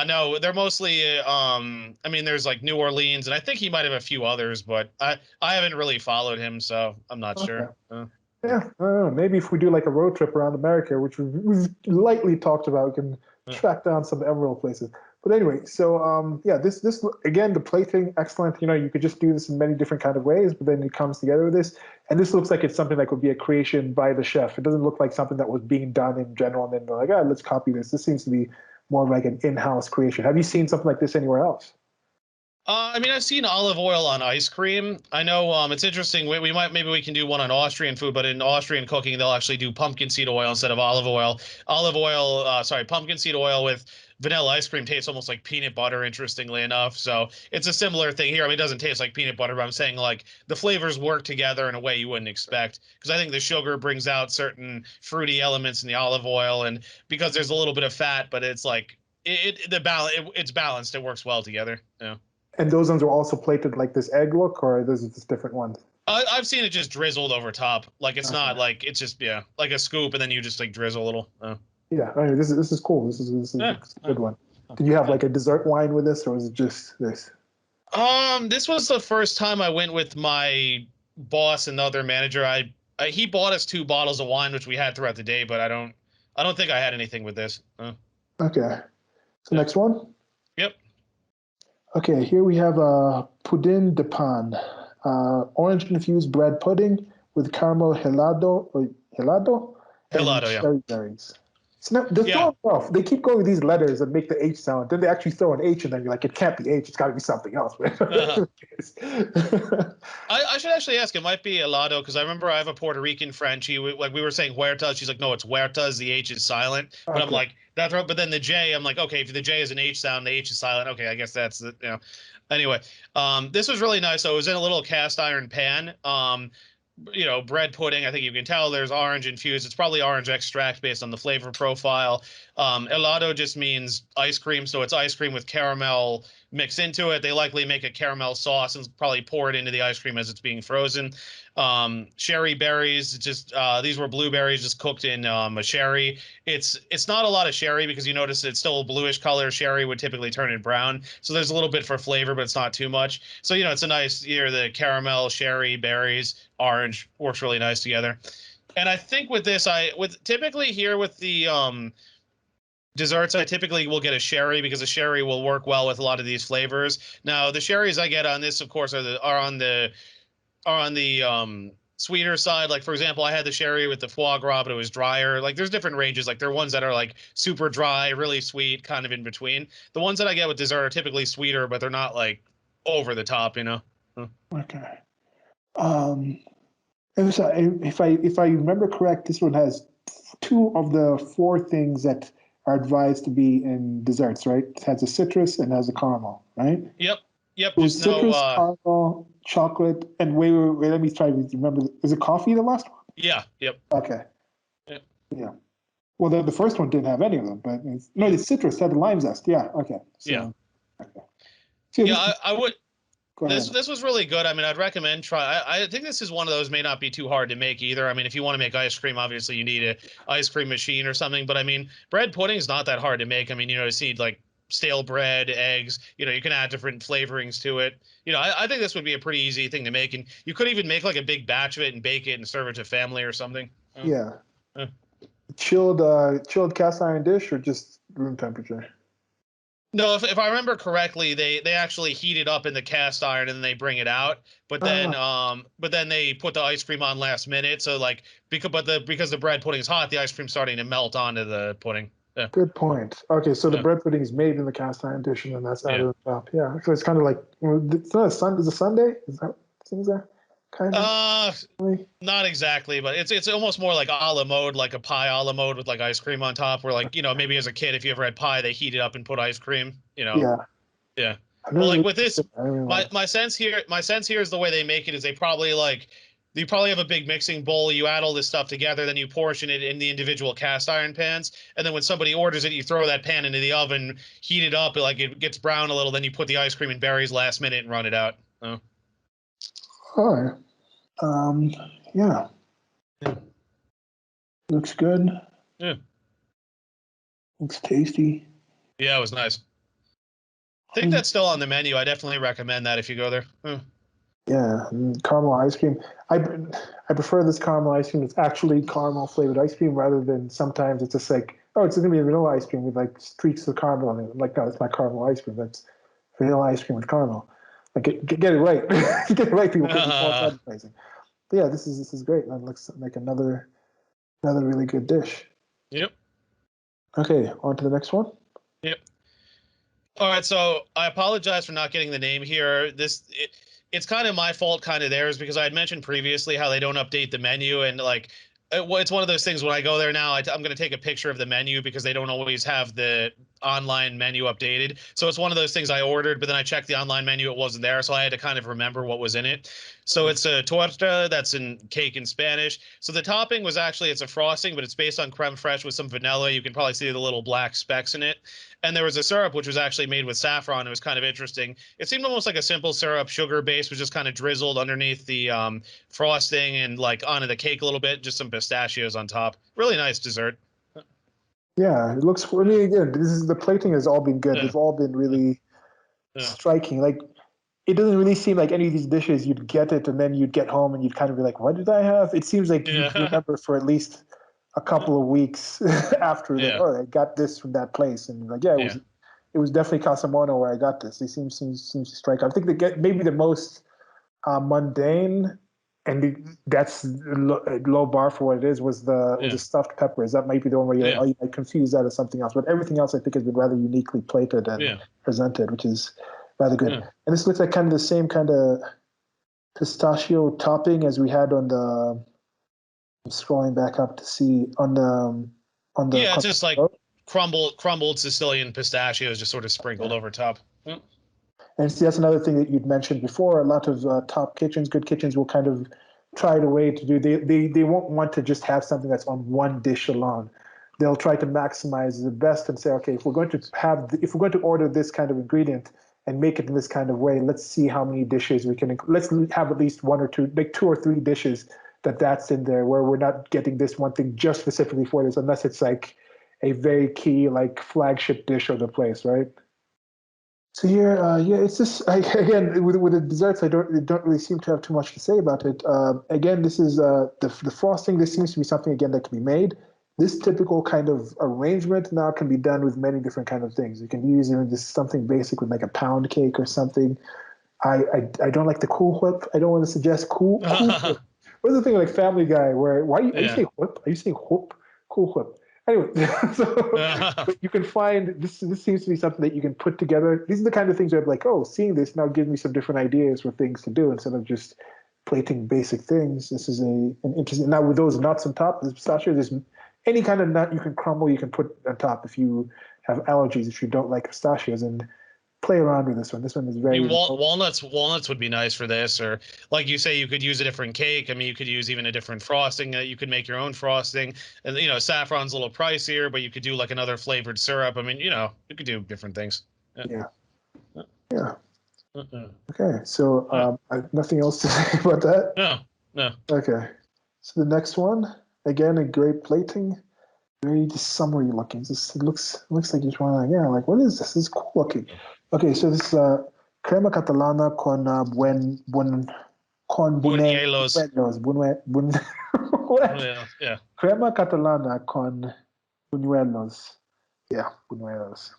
No, they're mostly I mean there's like New Orleans and I think he might have a few others, but I haven't really followed him, so I'm not Okay. sure. Yeah, I don't know. Maybe if we do like a road trip around America, which we've lightly talked about, we can track down some Emerald places. But anyway, so yeah, this again, the plating, excellent. You know, you could just do this in many different kind of ways, but then it comes together with this. And this looks like it's something that could be a creation by the chef. It doesn't look like something that was being done in general, and then they're like, ah, let's copy this. This seems to be more of like an in-house creation. Have you seen something like this anywhere else? I mean, I've seen olive oil on ice cream. I know it's interesting. Maybe we can do one on Austrian food, but in Austrian cooking, they'll actually do pumpkin seed oil instead of olive oil. Pumpkin seed oil with vanilla ice cream tastes almost like peanut butter, interestingly enough. So it's a similar thing here. I mean, it doesn't taste like peanut butter, but I'm saying like the flavors work together in a way you wouldn't expect. Because I think the sugar brings out certain fruity elements in the olive oil, and because there's a little bit of fat, but it's like it's balanced. It works well together. Yeah. And those ones are also plated like this egg look, or those are just different ones? I've seen it just drizzled over top. Like it's not like it's just like a scoop, and then you just like drizzle a little. Yeah, I mean, this is cool. This is a good one. Did you have like a dessert wine with this, or was it just this? This was the first time I went with my boss and the other manager. He bought us 2 bottles of wine, which we had throughout the day, but I don't think I had anything with this. Okay. So next one. Yep. Okay, here we have a pudin de pan, orange infused bread pudding with caramel helado and Helado, yeah. cherry berries. So now they're Yeah. throwing off. They keep going with these letters that make the H sound. Then they actually throw an H, and then you're like, it can't be H. It's got to be something else. I should actually ask. It might be helado because I remember I have a Puerto Rican friend. Like we were saying huertas. She's like, no, it's huertas. The H is silent. But I'm Okay. like that's right. But then the J, I'm like, okay, if the J is an H sound, the H is silent. Okay, I guess that's the. Anyway, this was really nice. So it was in a little cast iron pan. bread pudding. I think you can tell there's orange infused. It's probably orange extract based on the flavor profile. Helado just means ice cream, so it's ice cream with caramel mixed into it. They likely make a caramel sauce and probably pour it into the ice cream as it's being frozen. Sherry berries, just these were blueberries just cooked in a sherry. It's not a lot of sherry because you notice it's still a bluish color. Sherry would typically turn it brown, so there's a little bit for flavor, but it's not too much. So it's a nice the caramel, sherry, berries, orange works really nice together. And I think with this, typically here with the desserts, I typically will get a sherry because a sherry will work well with a lot of these flavors. Now, the sherries I get on this, of course, are on the sweeter side. Like, for example, I had the sherry with the foie gras, but it was drier. Like, there's different ranges. Like, there are ones that are like super dry, really sweet, kind of in between. The ones that I get with dessert are typically sweeter, but they're not like over the top. Okay. It was, if I remember correct, this one has two of the four things that are advised to be in desserts, right? It has a citrus and has a caramel, right? Yep. Yep. It was Just no. citrus, caramel, chocolate, and wait, let me try to remember. Is it coffee the last one? Yeah. Yep. Okay. Yep. Yeah. Well, the first one didn't have any of them, but no, the citrus had the lime zest. Yeah. Okay. So, Yeah. okay. So yeah, I would. Go ahead. This was really good. I mean, I'd recommend try. I think this is one of those may not be too hard to make either. I mean, if you want to make ice cream, obviously you need a ice cream machine or something. But I mean, bread pudding is not that hard to make. I mean, you just need like stale bread, eggs. You can add different flavorings to it. I think this would be a pretty easy thing to make, and you could even make like a big batch of it and bake it and serve it to family or something. Yeah. Uh. Chilled cast iron dish or just room temperature? No, if I remember correctly, they actually heat it up in the cast iron and then they bring it out. But then they put the ice cream on last minute. So like because the bread pudding is hot, the ice cream's starting to melt onto the pudding. Yeah. Good point. Okay, so the bread pudding is made in the cast iron dish and then that's added on top. Yeah, so it's kind of like it's not a sundae. Is that things there? Kind of. Not exactly, but it's almost more like a la mode, like a pie a la mode with like ice cream on top. Where like maybe as a kid, if you ever had pie, they heat it up and put ice cream. Yeah. Yeah. Well, Really like with this, like my sense here is the way they make it is they probably you probably have a big mixing bowl. You add all this stuff together, then you portion it in the individual cast iron pans, and then when somebody orders it, you throw that pan into the oven, heat it up, like it gets brown a little, then you put the ice cream and berries last minute and run it out. Oh. All right. Yeah. Looks good. Yeah. Looks tasty. Yeah, it was nice. I think that's still on the menu. I definitely recommend that if you go there. Yeah, caramel ice cream. I prefer this caramel ice cream. It's actually caramel flavored ice cream rather than sometimes it's just like, oh, it's gonna be a vanilla ice cream with like streaks of caramel in it. I'm like, no, it's not caramel ice cream. That's vanilla ice cream with caramel. Like get it right. Get it right, people. False advertising. But yeah, this is great. That looks like another really good dish. Yep. Okay, on to the next one. Yep. All right, so I apologize for not getting the name here. It's kind of my fault, kind of theirs, because I had mentioned previously how they don't update the menu, and like it's one of those things when I go there now, I'm going to take a picture of the menu because they don't always have the online menu updated. So it's one of those things I ordered, but then I checked the online menu, it wasn't there, so I had to kind of remember what was in it. So it's a torta, that's in cake in Spanish. So the topping was actually, it's a frosting, but it's based on creme fraiche with some vanilla. You can probably see the little black specks in it. And there was a syrup which was actually made with saffron. It was kind of interesting. It seemed almost like a simple syrup. Sugar base was just kind of drizzled underneath the frosting and like onto the cake a little bit. Just some pistachios on top. Really nice dessert. Yeah, it looks. I mean, again, the plating has all been good. Yeah. They've all been really striking. Like, it doesn't really seem like any of these dishes you'd get it and then you'd get home and you'd kind of be like, "What did I have?" It seems like you remember for at least a couple of weeks after that. Oh, I got this from that place, and like, yeah, it was definitely Casa Mono where I got this. It seems to strike. I think they get maybe the most mundane, and that's low bar for what it is. Was the stuffed peppers? That might be the one where you might confuse that as something else. But everything else, I think, has been rather uniquely plated and presented, which is rather good. And this looks like kind of the same kind of pistachio topping as we had on the. I'm scrolling back up to see on the it's just like crumbled Sicilian pistachios just sort of sprinkled over top. And see, that's another thing that you'd mentioned before. A lot of good kitchens will kind of tried a way to do. They won't want to just have something that's on one dish alone. They'll try to maximize the best and say, okay, if we're going to order this kind of ingredient and make it in this kind of way, let's see how many dishes we can. Let's have at least one or two, like 2 or 3 dishes that's in there, where we're not getting this one thing just specifically for this, unless it's like a very key like flagship dish of the place, right? So yeah, it's just again with the desserts. I don't really seem to have too much to say about it. Again, this is the frosting. This seems to be something again that can be made. This typical kind of arrangement now can be done with many different kind of things. You can use even just something basic with like a pound cake or something. I don't like the Cool Whip. I don't want to suggest Cool Whip. What's the thing like Family Guy where are you saying whip? Are you saying whoop? Cool Whip. Anyway, but you can find this. This seems to be something that you can put together. These are the kind of things where I'm like, oh, seeing this now gives me some different ideas for things to do instead of just plating basic things. This is an interesting. Now with those nuts on top, there's pistachios. There's any kind of nut you can crumble, you can put on top if you have allergies, if you don't like pistachios, and play around with this one. This one is very walnuts would be nice for this, or like you say, you could use a different cake. I mean, you could use even a different frosting. You could make your own frosting, and saffron's a little pricier, but you could do like another flavored syrup. I mean, you could do different things. Yeah. Okay, so nothing else to say about that. No. Okay, so the next one, again, a great plating, very just summery looking. It looks like you're trying like what is this? This is cool looking. Okay, so this is crema catalana con buñuelos. What? Yeah. Crema catalana con buñuelos. Yeah, buñuelos.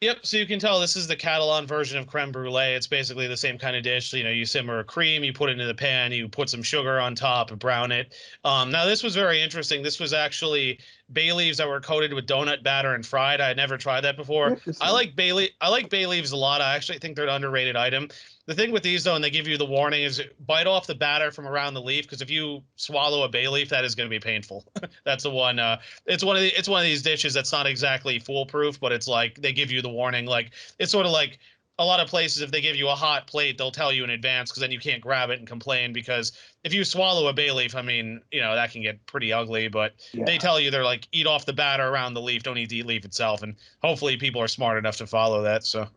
Yep. So you can tell this is the Catalan version of creme brulee. It's basically the same kind of dish. You simmer a cream, you put it into the pan, you put some sugar on top, and brown it. Now this was very interesting. This was actually bay leaves that were coated with donut batter and fried. I had never tried that before. I like bay leaves a lot. I actually think they're an underrated item. The thing with these though, and they give you the warning, is bite off the batter from around the leaf, because if you swallow a bay leaf, that is going to be painful. That's the one. It's one of these dishes that's not exactly foolproof, but it's like they give you the warning. Like it's sort of like a lot of places, if they give you a hot plate, they'll tell you in advance, because then you can't grab it and complain, because if you swallow a bay leaf, I mean, that can get pretty ugly, but they tell you, they're like, eat off the batter around the leaf, don't eat the leaf itself, and hopefully people are smart enough to follow that. So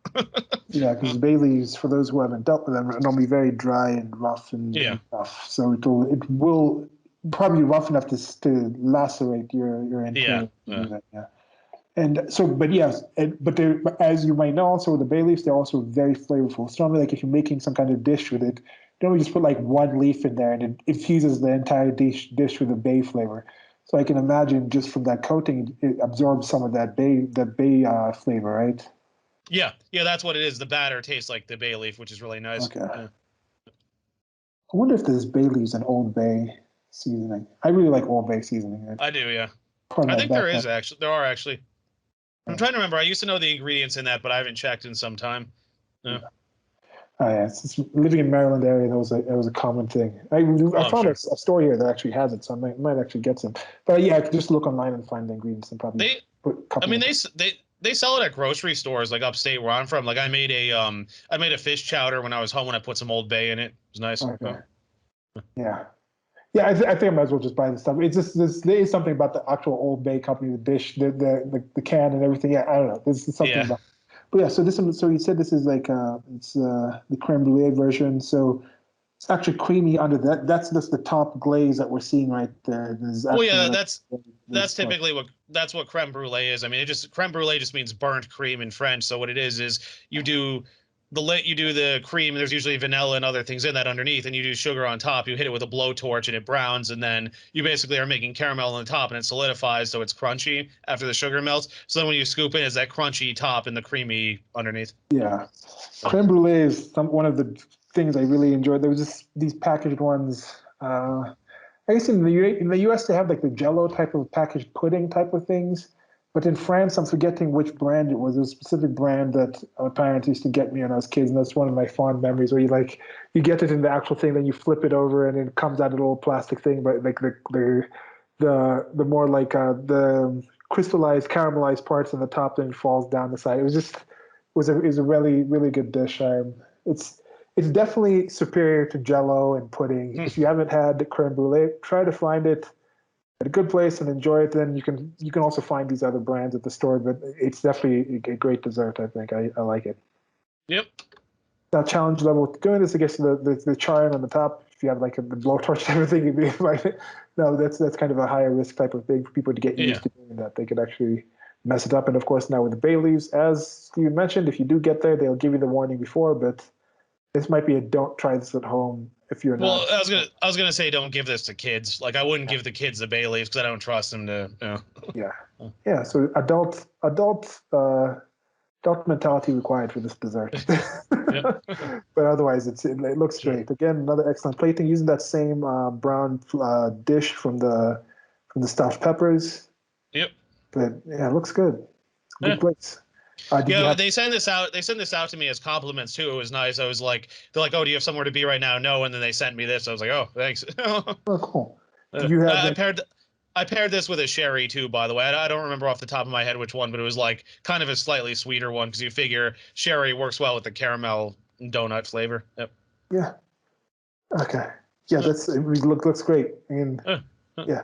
yeah, because bay leaves, for those who haven't dealt with them, are normally very dry and rough and tough, so it will probably be rough enough to lacerate your interior. And so, but yes, but as you might know, also with the bay leaves, they're also very flavorful. So normally, like if you're making some kind of dish with it, don't we just put like one leaf in there and it infuses the entire dish with a bay flavor. So I can imagine just from that coating, it absorbs some of that bay flavor, right? Yeah, that's what it is. The batter tastes like the bay leaf, which is really nice. Okay. Yeah. I wonder if there's bay leaves and Old Bay seasoning. I really like Old Bay seasoning. I do, yeah. I think there is actually. There are actually. I'm trying to remember. I used to know the ingredients in that, but I haven't checked in some time. Yeah. Oh yeah, it's living in Maryland area, that was a common thing. I found a store here that actually has it, so I might actually get some. But yeah, I could just look online and find the ingredients and probably put a couple. I mean, they sell it at grocery stores like upstate where I'm from. Like I made a fish chowder when I was home, when I put some Old Bay in it. It was nice. Okay. Yeah. Yeah, I think I might as well just buy the stuff. It's just there is something about the actual Old Bay company, the dish, the can and everything. Yeah, I don't know. There's something about. But yeah, so so you said this is like it's the creme brulee version. So it's actually creamy under that. That's just the top glaze that we're seeing right there. Well, yeah, that's typically what creme brulee is. I mean, creme brulee just means burnt cream in French. So what it is you do the cream. There's usually vanilla and other things in that underneath, and you do sugar on top. You hit it with a blowtorch and it browns, and then you basically are making caramel on the top, and it solidifies, so it's crunchy after the sugar melts. So then when you scoop in, it's that crunchy top and the creamy underneath. Yeah, creme brulee is one of the things I really enjoyed. There was just these packaged ones. I guess in the U.S. they have like the Jello type of packaged pudding type of things. But in France, I'm forgetting which brand it was. There's a specific brand that my parents used to get me when I was kids, and that's one of my fond memories. Where you get it in the actual thing, then you flip it over, and it comes out a little plastic thing. But like the more like the crystallized, caramelized parts on the top, then falls down the side. It was a really really good dish. It's definitely superior to Jello and pudding. Hmm. If you haven't had the creme brulee, try to find it at a good place and enjoy it. Then you can also find these other brands at the store, but it's definitely a great dessert. I think I like it. Yep. Now, challenge level doing this, I guess the charring on the top. If you have like the blowtorch and everything, you'd be like, no, that's kind of a higher risk type of thing for people to get Yeah. used to doing that. They could actually mess it up. And of course, now with the bay leaves, as Steven mentioned, if you do get there, they'll give you the warning before. But this might be a don't try this at home if you're Well, not. I was gonna say don't give this to kids. Like I wouldn't give the kids the bay leaves because I don't trust them to. Yeah, yeah. So adult mentality required for this dessert. Yep. But otherwise, it looks Sure. great. Again, another excellent plating using that same brown dish from the stuffed peppers. Yep. But yeah, it looks good. It's a Yeah. good place. Did you Yeah, have? they send this out. They send this out to me as compliments too. It was nice. I was like, they're like, "Oh, do you have somewhere to be right now?" No, and then they sent me this. I was like, "Oh, thanks." Oh, cool. Did you have I that? paired I paired this with a sherry too, by the way. I don't remember off the top of my head which one, but it was like kind of a slightly sweeter one because you figure sherry works well with the caramel donut flavor. Yep. Yeah. Okay. Yeah, looks great. And Uh, uh, yeah.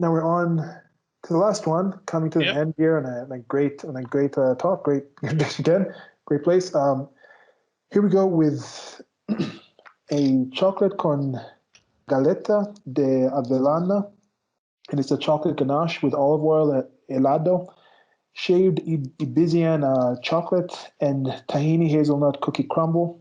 Now we're on to the last one, coming to an yep. end here, and a great talk, great dish again, great place. Here we go with a chocolate con galleta de avellana, and it's a chocolate ganache with olive oil, helado, shaved Ibizian chocolate, and tahini hazelnut cookie crumble.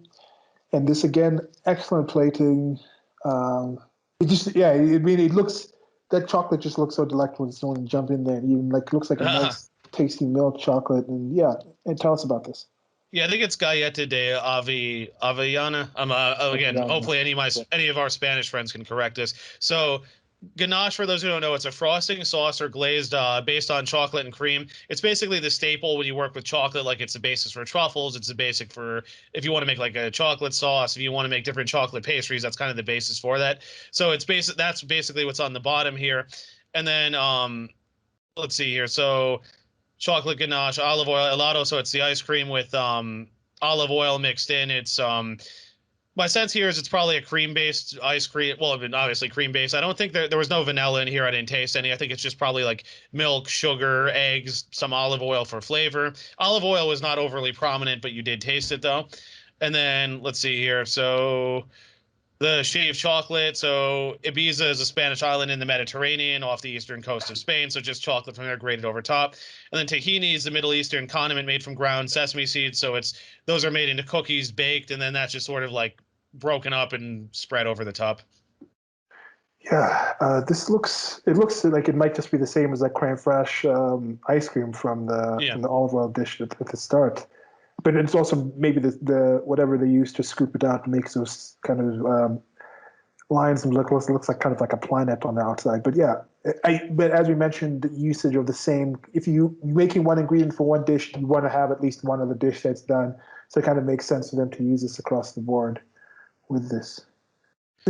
And this again, excellent plating. It just, yeah, I mean, it looks, that chocolate just looks so delectable when someone jump in there and even like looks like a nice, tasty milk chocolate. And yeah, and tell us about this. Yeah, I think it's Galleta de Avellana. Again, Avellana. hopefully any of our Spanish friends can correct us. So ganache, for those who don't know, it's a frosting sauce or glazed based on chocolate and cream. It's basically the staple when you work with chocolate. Like it's the basis for truffles. It's the basic for if you want to make like a chocolate sauce. If you want to make different chocolate pastries, that's kind of the basis for that. So it's basic. That's basically what's on the bottom here. And then let's see here. So chocolate ganache, olive oil, helado. So it's the ice cream with olive oil mixed in. It's my sense here is it's probably a cream-based ice cream. Well, I mean, obviously cream-based. I don't think there was no vanilla in here. I didn't taste any. I think it's just probably like milk, sugar, eggs, some olive oil for flavor. Olive oil was not overly prominent, but you did taste it though. And then let's see here. So the shaved chocolate. So Ibiza is a Spanish island in the Mediterranean off the eastern coast of Spain. So just chocolate from there grated over top. And then tahini is the Middle Eastern condiment made from ground sesame seeds. So those are made into cookies, baked, and then that's just sort of like broken up and spread over the top. Yeah, it looks like it might just be the same as that creme fraiche ice cream Yeah. from the olive oil dish at the start. But it's also maybe the whatever they use to scoop it out makes those kind of lines and looks like kind of like a planet on the outside. But yeah, but as we mentioned, the usage of the same. If you're making one ingredient for one dish, you want to have at least one other dish that's done. So it kind of makes sense for them to use this across the board with this.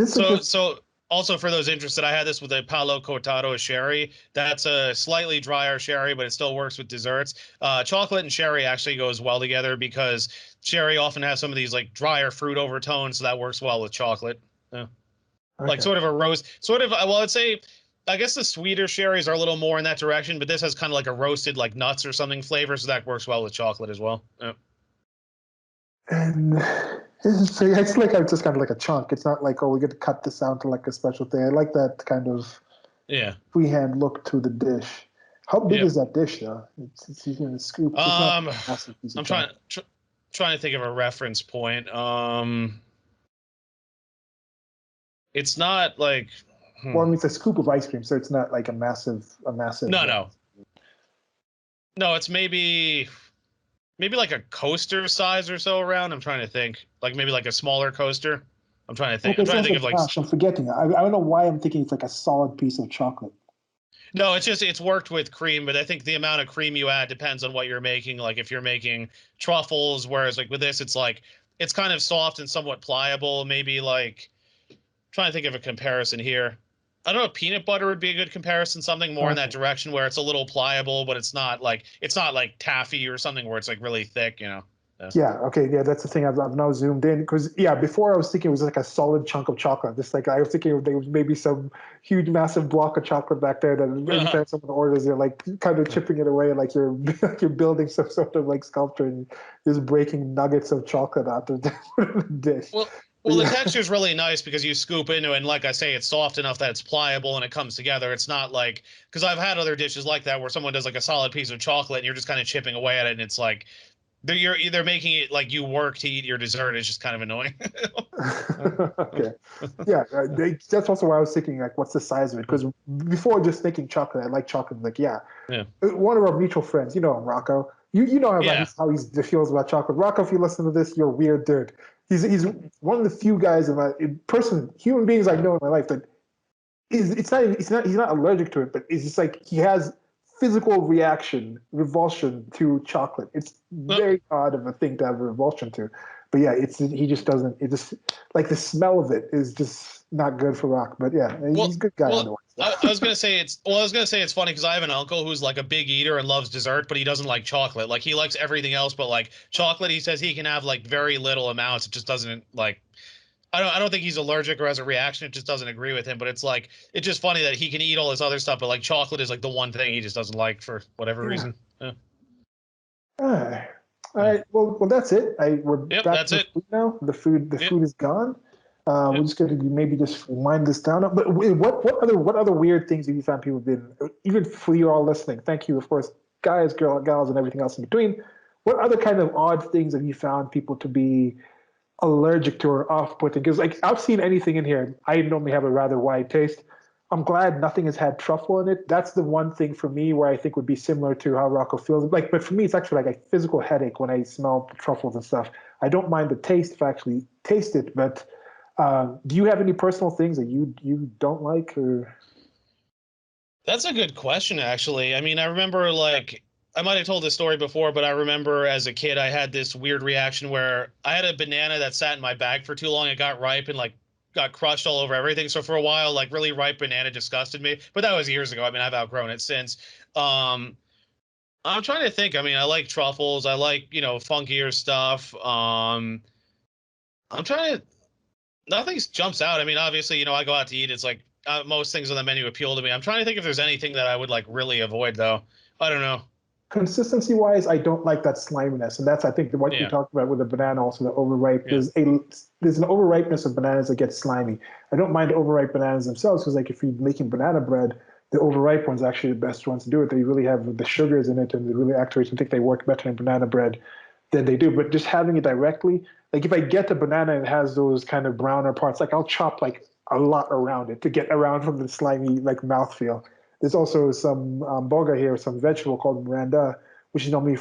So also for those interested, I had this with a Palo Cortado sherry. That's a slightly drier sherry, but it still works with desserts. Chocolate and sherry actually goes well together because sherry often has some of these like drier fruit overtones, so that works well with chocolate. Yeah. Like Okay. sort of a roast, sort of. Well, I'd say, I guess the sweeter sherries are a little more in that direction, but this has kind of like a roasted like nuts or something flavor, so that works well with chocolate as well. Yeah. And it's like it's just kind of like a chunk. It's not like, oh, we get to cut this out to like a special thing. I like that kind of Yeah. freehand look to the dish. How big Yeah. is that dish though? It's using a scoop. It's not Um, a massive piece of I'm chocolate. trying to think of a reference point. It's not like. Well, I mean, it's a scoop of ice cream, so it's not like a massive. No. No, it's maybe like a coaster size or so around. I'm trying to think. Like maybe like a smaller coaster. I'm trying to think. Okay, I'm it's trying to not think like, of like. gosh, I'm forgetting. I don't know why I'm thinking it's like a solid piece of chocolate. No, it's worked with cream, but I think the amount of cream you add depends on what you're making. Like if you're making truffles, whereas like with this, it's kind of soft and somewhat pliable. Maybe like trying to think of a comparison here. I don't know. Peanut butter would be a good comparison. Something more in that Okay. direction where it's a little pliable, but it's not like taffy or something where it's like really thick. Yeah. Okay. Yeah, that's the thing. I've now zoomed in because yeah, before I was thinking it was like a solid chunk of chocolate. Just like I was thinking there was maybe some huge, massive block of chocolate back there that every time someone orders, you're like kind of chipping it away, like you're like you're building some sort of like sculpture and just breaking nuggets of chocolate out of the dish. Well, the texture is really nice because you scoop into it, and like I say, it's soft enough that it's pliable and it comes together. It's not like because I've had other dishes like that where someone does like a solid piece of chocolate and you're just kind of chipping away at it, and it's like they're making it like you work to eat your dessert. It's just kind of annoying. Okay. Yeah, that's also why I was thinking like, what's the size of it? Because before just thinking chocolate, I like chocolate. Like, yeah, Yeah. One of our mutual friends, you know him, Rocco. You know Yeah. how he feels about chocolate. Rocco, if you listen to this, you're a weird dude. He's one of the few guys human beings I know in my life that he's not allergic to it, but it's just like he has physical revulsion to chocolate. It's very odd of a thing to have a revulsion to. But yeah, he just doesn't. It just like the smell of it is just not good for Rock. But yeah, he's a good guy otherwise. I was gonna say it's funny because I have an uncle who's like a big eater and loves dessert, but he doesn't like chocolate. Like he likes everything else, but like chocolate, he says he can have like very little amounts. It just doesn't like. I don't think he's allergic or has a reaction. It just doesn't agree with him. But it's like it's just funny that he can eat all this other stuff, but like chocolate is like the one thing he just doesn't like for whatever reason. Yeah. All right. Well, that's it. We're back that's to the it. food now. The food is gone. We're just going to maybe just wind this down. But what other weird things have you found people have been, even for you all listening? Thank you, of course, guys, gals, and everything else in between. What other kind of odd things have you found people to be allergic to or off-putting? Because like I've seen anything in here. I normally have a rather wide taste. I'm glad nothing has had truffle in it. That's the one thing for me where I think would be similar to how Rocco feels. Like, but for me, it's actually like a physical headache when I smell the truffles and stuff. I don't mind the taste if I actually taste it, but do you have any personal things that you don't like? Or That's a good question, actually. I mean, I remember like I might have told this story before, but I remember as a kid I had this weird reaction where I had a banana that sat in my bag for too long. It got ripe and like got crushed all over everything. So for a while, like really ripe banana disgusted me. But that was years ago. I mean, I've outgrown it since. Um, I'm trying to think. I mean, I like truffles. I like, funkier stuff. I'm trying to nothing jumps out. I mean, obviously, I go out to eat. It's like most things on the menu appeal to me. I'm trying to think if there's anything that I would like really avoid, though. I don't know. consistency wise, I don't like that sliminess, and that's I think what you Yeah. talked about with the banana. Also, the overripe. Yeah. There's an overripeness of bananas that gets slimy. I don't mind overripe bananas themselves because like if you're making banana bread, the overripe ones are actually the best ones to do it. They really have the sugars in it and they really activate. I think they work better in banana bread than they do. But just having it directly, like if I get a banana and it has those kind of browner parts, like I'll chop like a lot around it to get around from the slimy like mouthfeel. There's also some boga here, some vegetable called miranda, which is normally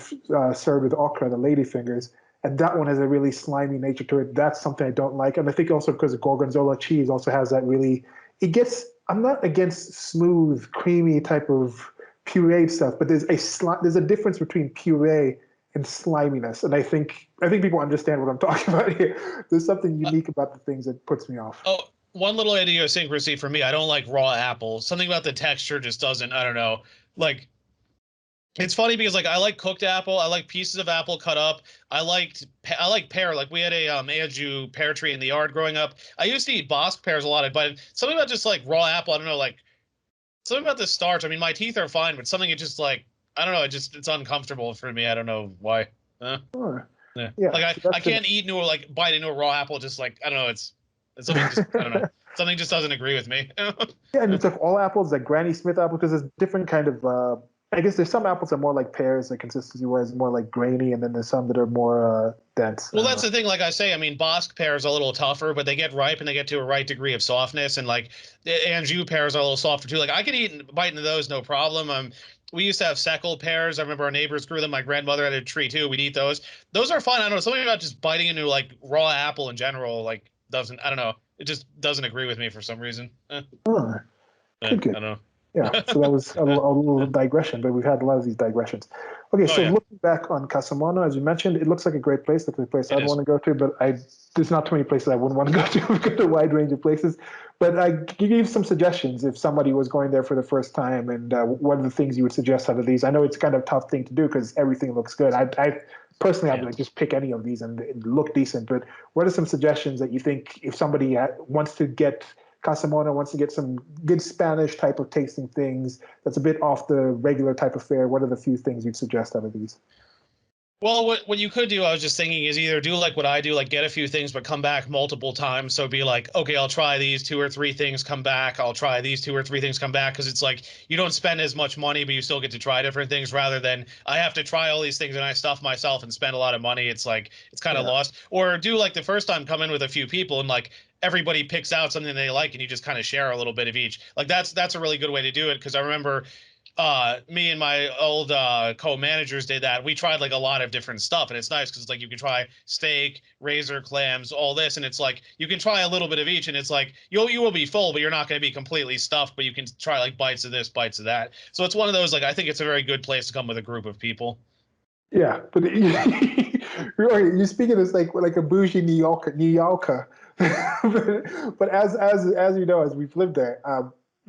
served with okra, the ladyfingers. And that one has a really slimy nature to it. That's something I don't like. And I think also because gorgonzola cheese also has that really, I'm not against smooth, creamy type of pureed stuff, but there's a difference between puree and sliminess. And I think people understand what I'm talking about here. There's something unique about the things that puts me off. Oh, one little idiosyncrasy for me. I don't like raw apples. Something about the texture just doesn't. I don't know. Like it's funny because like I like cooked apple. I like pieces of apple cut up. I like pear. Like we had a Ajou pear tree in the yard growing up. I used to eat Bosc pears a lot, but something about just like raw apple. I don't know. Like something about the starch. I mean, my teeth are fine, but something it just like I don't know. It's uncomfortable for me. I don't know why. Sure. Yeah. Yeah, Like so I can't eat into like bite into a raw apple. Just like I don't know. It's something just I don't know. Something just doesn't agree with me. Yeah, and it's like all apples, like Granny Smith apple, because there's different kind of. I guess there's some apples that are more like pears, like consistency wise, more like grainy, and then there's some that are more dense. Well, that's the thing. Like I say, I mean, Bosc pears are a little tougher, but they get ripe and they get to a right degree of softness. And like Anjou pears are a little softer too. Like I could eat and bite into those, no problem. We used to have seckled pears. I remember our neighbors grew them. My grandmother had a tree too. We'd eat those. Those are fine. I don't know. Something about just biting into like raw apple in general, like doesn't. I don't know. It just doesn't agree with me for some reason. Huh. Good, I good. don't know. Yeah, so that was a little digression, but we've had a lot of these digressions. Okay, Oh so yeah, looking back on Casa Mono, as you mentioned, it looks like a great place. Looks like a place it I'd is. want to go to, but there's not too many places I wouldn't want to go to. We've got a wide range of places. But I give you some suggestions if somebody was going there for the first time, and what are the things you would suggest out of these? I know it's kind of a tough thing to do because everything looks good. personally, I'd be Yeah. like, just pick any of these and look decent. But what are some suggestions that you think if somebody wants to get Casa Mono, wants to get some good Spanish type of tasting things that's a bit off the regular type of fare, what are the few things you'd suggest out of these? Well, what you could do, I was just thinking, is either do like what I do, like get a few things, but come back multiple times. So be like, okay, I'll try these 2 or 3 things, come back. I'll try these 2 or 3 things, come back. Because it's like you don't spend as much money, but you still get to try different things rather than I have to try all these things and I stuff myself and spend a lot of money. It's like it's kind of Yeah. lost. Or do like the first time, come in with a few people and like everybody picks out something they like and you just kind of share a little bit of each. Like that's a really good way to do it because I remember me and my old co-managers did that. We tried like a lot of different stuff, and it's nice because it's like you can try steak, razor clams, all this, and it's like you can try a little bit of each, and it's like you will be full, but you're not going to be completely stuffed. But you can try like bites of this, bites of that. So it's one of those like I think it's a very good place to come with a group of people. Yeah, but you're speaking as like a bougie New Yorker. But as you know, as we've lived there,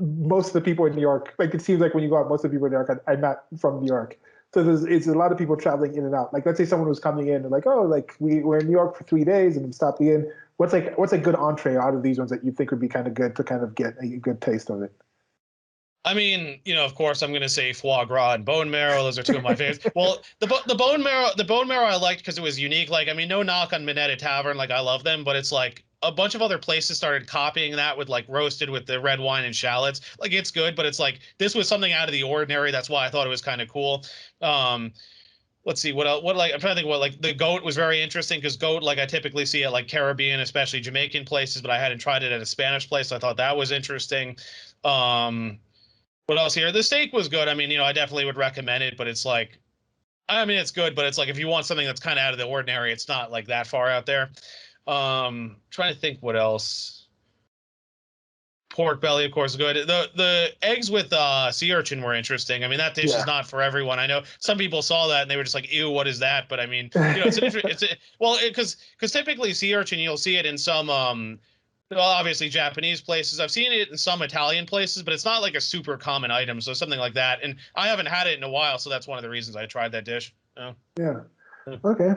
most of the people in New York, like it seems like when you go out, most of the people in New York are not from New York. So it's a lot of people traveling in and out. Like let's say someone was coming in and like, oh, like we're in New York for 3 days and stopping in. What's a good entree out of these ones that you think would be kind of good to kind of get a good taste of it? I mean, of course, I'm going to say foie gras and bone marrow. Those are two of my favorites. Well, the bone marrow I liked because it was unique. Like, I mean, no knock on Minetta Tavern. Like, I love them, but it's like a bunch of other places started copying that with like roasted with the red wine and shallots. Like, it's good, but it's like this was something out of the ordinary. That's why I thought it was kind of cool. Um, let's see what else, what like I'm trying to think what like the goat was very interesting because goat like I typically see at like Caribbean, especially Jamaican places, but I hadn't tried it at a Spanish place. So I thought that was interesting. Um, what else here? The steak was good. I mean, I definitely would recommend it, but it's like, I mean, it's good, but it's like if you want something that's kind of out of the ordinary, it's not like that far out there. Trying to think what else. Pork belly, of course, is good. The eggs with sea urchin were interesting. I mean, that dish is Yeah. not for everyone. I know some people saw that and they were just like, "Ew, what is that?" But I mean, because typically sea urchin you'll see it in some well, obviously Japanese places. I've seen it in some Italian places, but it's not like a super common item. So something like that, and I haven't had it in a while, so that's one of the reasons I tried that dish. Oh, Yeah. yeah, Okay.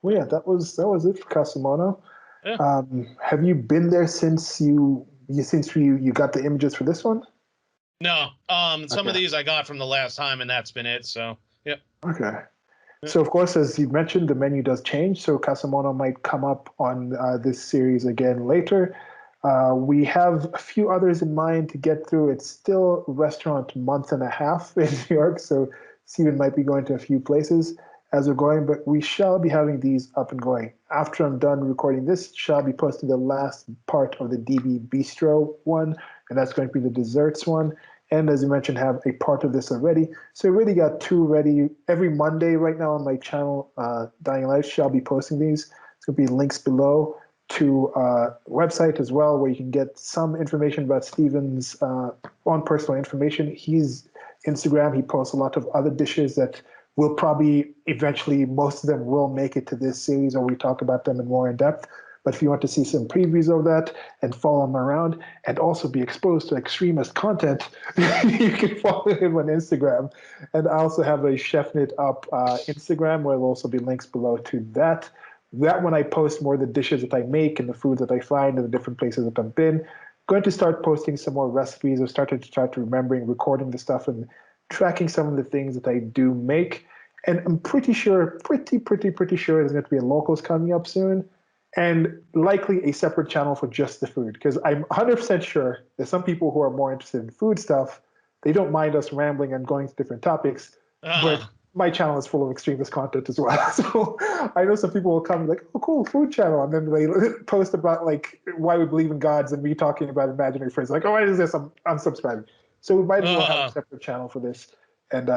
Well, yeah, that was it for Casa Mono. yeah. Have you been there since you got the images for this one? No, some of Okay. these I got from the last time, and that's been it. So, yeah, Okay. yeah. So, of course, as you mentioned, the menu does change. So, Casamono might come up on this series again later. We have a few others in mind to get through. It's still restaurant month and a half in New York, so Steven might be going to a few places as we're going, but we shall be having these up and going. After I'm done recording this, shall be posting the last part of the DB Bistro one, and that's going to be the desserts one. And as you mentioned, have a part of this already. So we already got two ready. Every Monday right now on my channel, Dying Life, shall be posting these. It's going to be links below to website as well, where you can get some information about Steven's own personal information. He's Instagram. He posts a lot of other dishes that will probably eventually, most of them will make it to this series, or we talk about them in more in depth. But if you want to see some previews of that and follow him around and also be exposed to extremist content, you can follow him on Instagram. And I also have a Chef Knit Up Instagram where there'll also be links below to that. That one I post more the dishes that I make and the food that I find in the different places that I've been. Going to start posting some more recipes. I've started to start remembering, recording the stuff and tracking some of the things that I do make. And I'm pretty sure, pretty sure there's going to be a locals coming up soon and likely a separate channel for just the food because I'm 100% sure there's some people who are more interested in food stuff. They don't mind us rambling and going to different topics, but Uh, my channel is full of extremist content as well. So I know some people will come like, oh, cool, food channel. And then they post about like why we believe in gods and me talking about imaginary friends. Like, oh, what is this? I'm unsubscribing. So we might as well have a uh, separate channel for this. And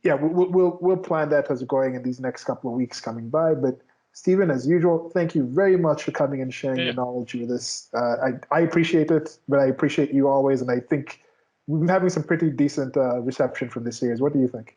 yeah, we'll plan that as we're going in these next couple of weeks coming by. But Stephen, as usual, thank you very much for coming and sharing your yeah. knowledge with us. I appreciate it, but I appreciate you always. And I think we've been having some pretty decent reception from this series. What do you think?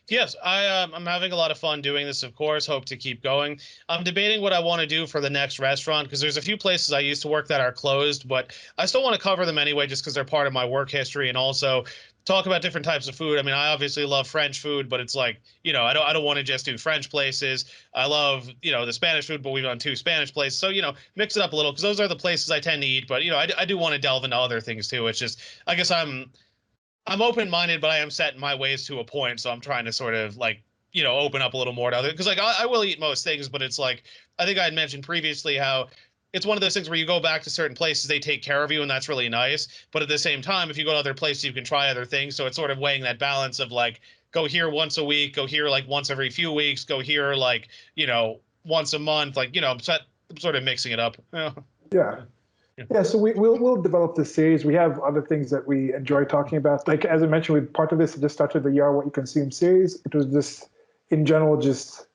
Yes, I'm having a lot of fun doing this, of course. Hope to keep going. I'm debating what I want to do for the next restaurant because there's a few places I used to work that are closed, but I still want to cover them anyway just because they're part of my work history and also talk about different types of food. I mean, I obviously love French food, but it's like, I don't want to just do French places. I love, the Spanish food, but we've done two Spanish places. So, mix it up a little because those are the places I tend to eat, but I do want to delve into other things too. It's just I guess I'm open-minded, but I am set in my ways to a point. So I'm trying to sort of like, open up a little more to other, because like I will eat most things, but it's like, I think I had mentioned previously how it's one of those things where you go back to certain places, they take care of you, and that's really nice. But at the same time, if you go to other places, you can try other things. So it's sort of weighing that balance of like, go here once a week, go here like once every few weeks, go here like, once a month, like, I'm sort of mixing it up. Yeah. Yeah. Yeah, so we'll develop this series. We have other things that we enjoy talking about. Like as I mentioned, with part of this, it just started the "You Are What You Consume" series. It was just in general, just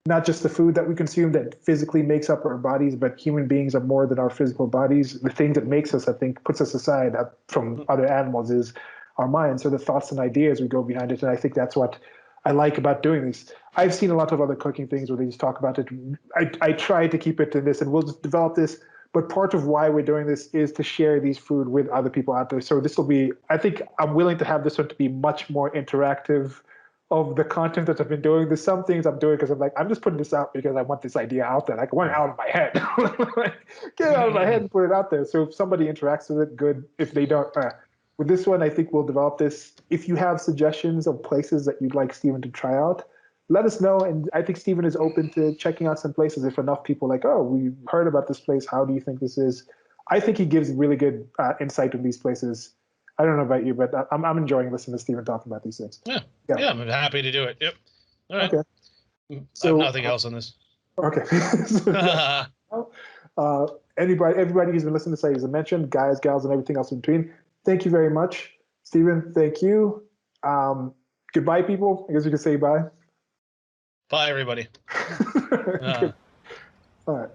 not just the food that we consume that physically makes up our bodies, but human beings are more than our physical bodies. The thing that makes us, I think, puts us aside from other animals is our minds. So the thoughts and ideas we go behind it, and I think that's what I like about doing this. I've seen a lot of other cooking things where they just talk about it. I try to keep it to this, and we'll just develop this. But part of why we're doing this is to share these food with other people out there. So this will be, I think I'm willing to have this one to be much more interactive of the content that I've been doing. There's some things I'm doing because I'm like, I'm just putting this out because I want this idea out there. Like, I want it out of my head. Like, get it out of my head and put it out there. So if somebody interacts with it, good. If they don't, with this one, I think we'll develop this. If you have suggestions of places that you'd like Steven to try out, let us know. And I think Steven is open to checking out some places. If enough people like, oh, we heard about this place. How do you think this is? I think he gives really good insight in these places. I don't know about you, but I'm enjoying listening to Steven talk about these things. Yeah. Yeah, I'm happy to do it. Yep. All right. Okay. I have So, nothing else on this. okay. Everybody who's been listening to say, as I mentioned, guys, gals, and everything else in between, thank you very much. Steven, thank you. Goodbye, people. I guess we can say bye. Bye, everybody. All right.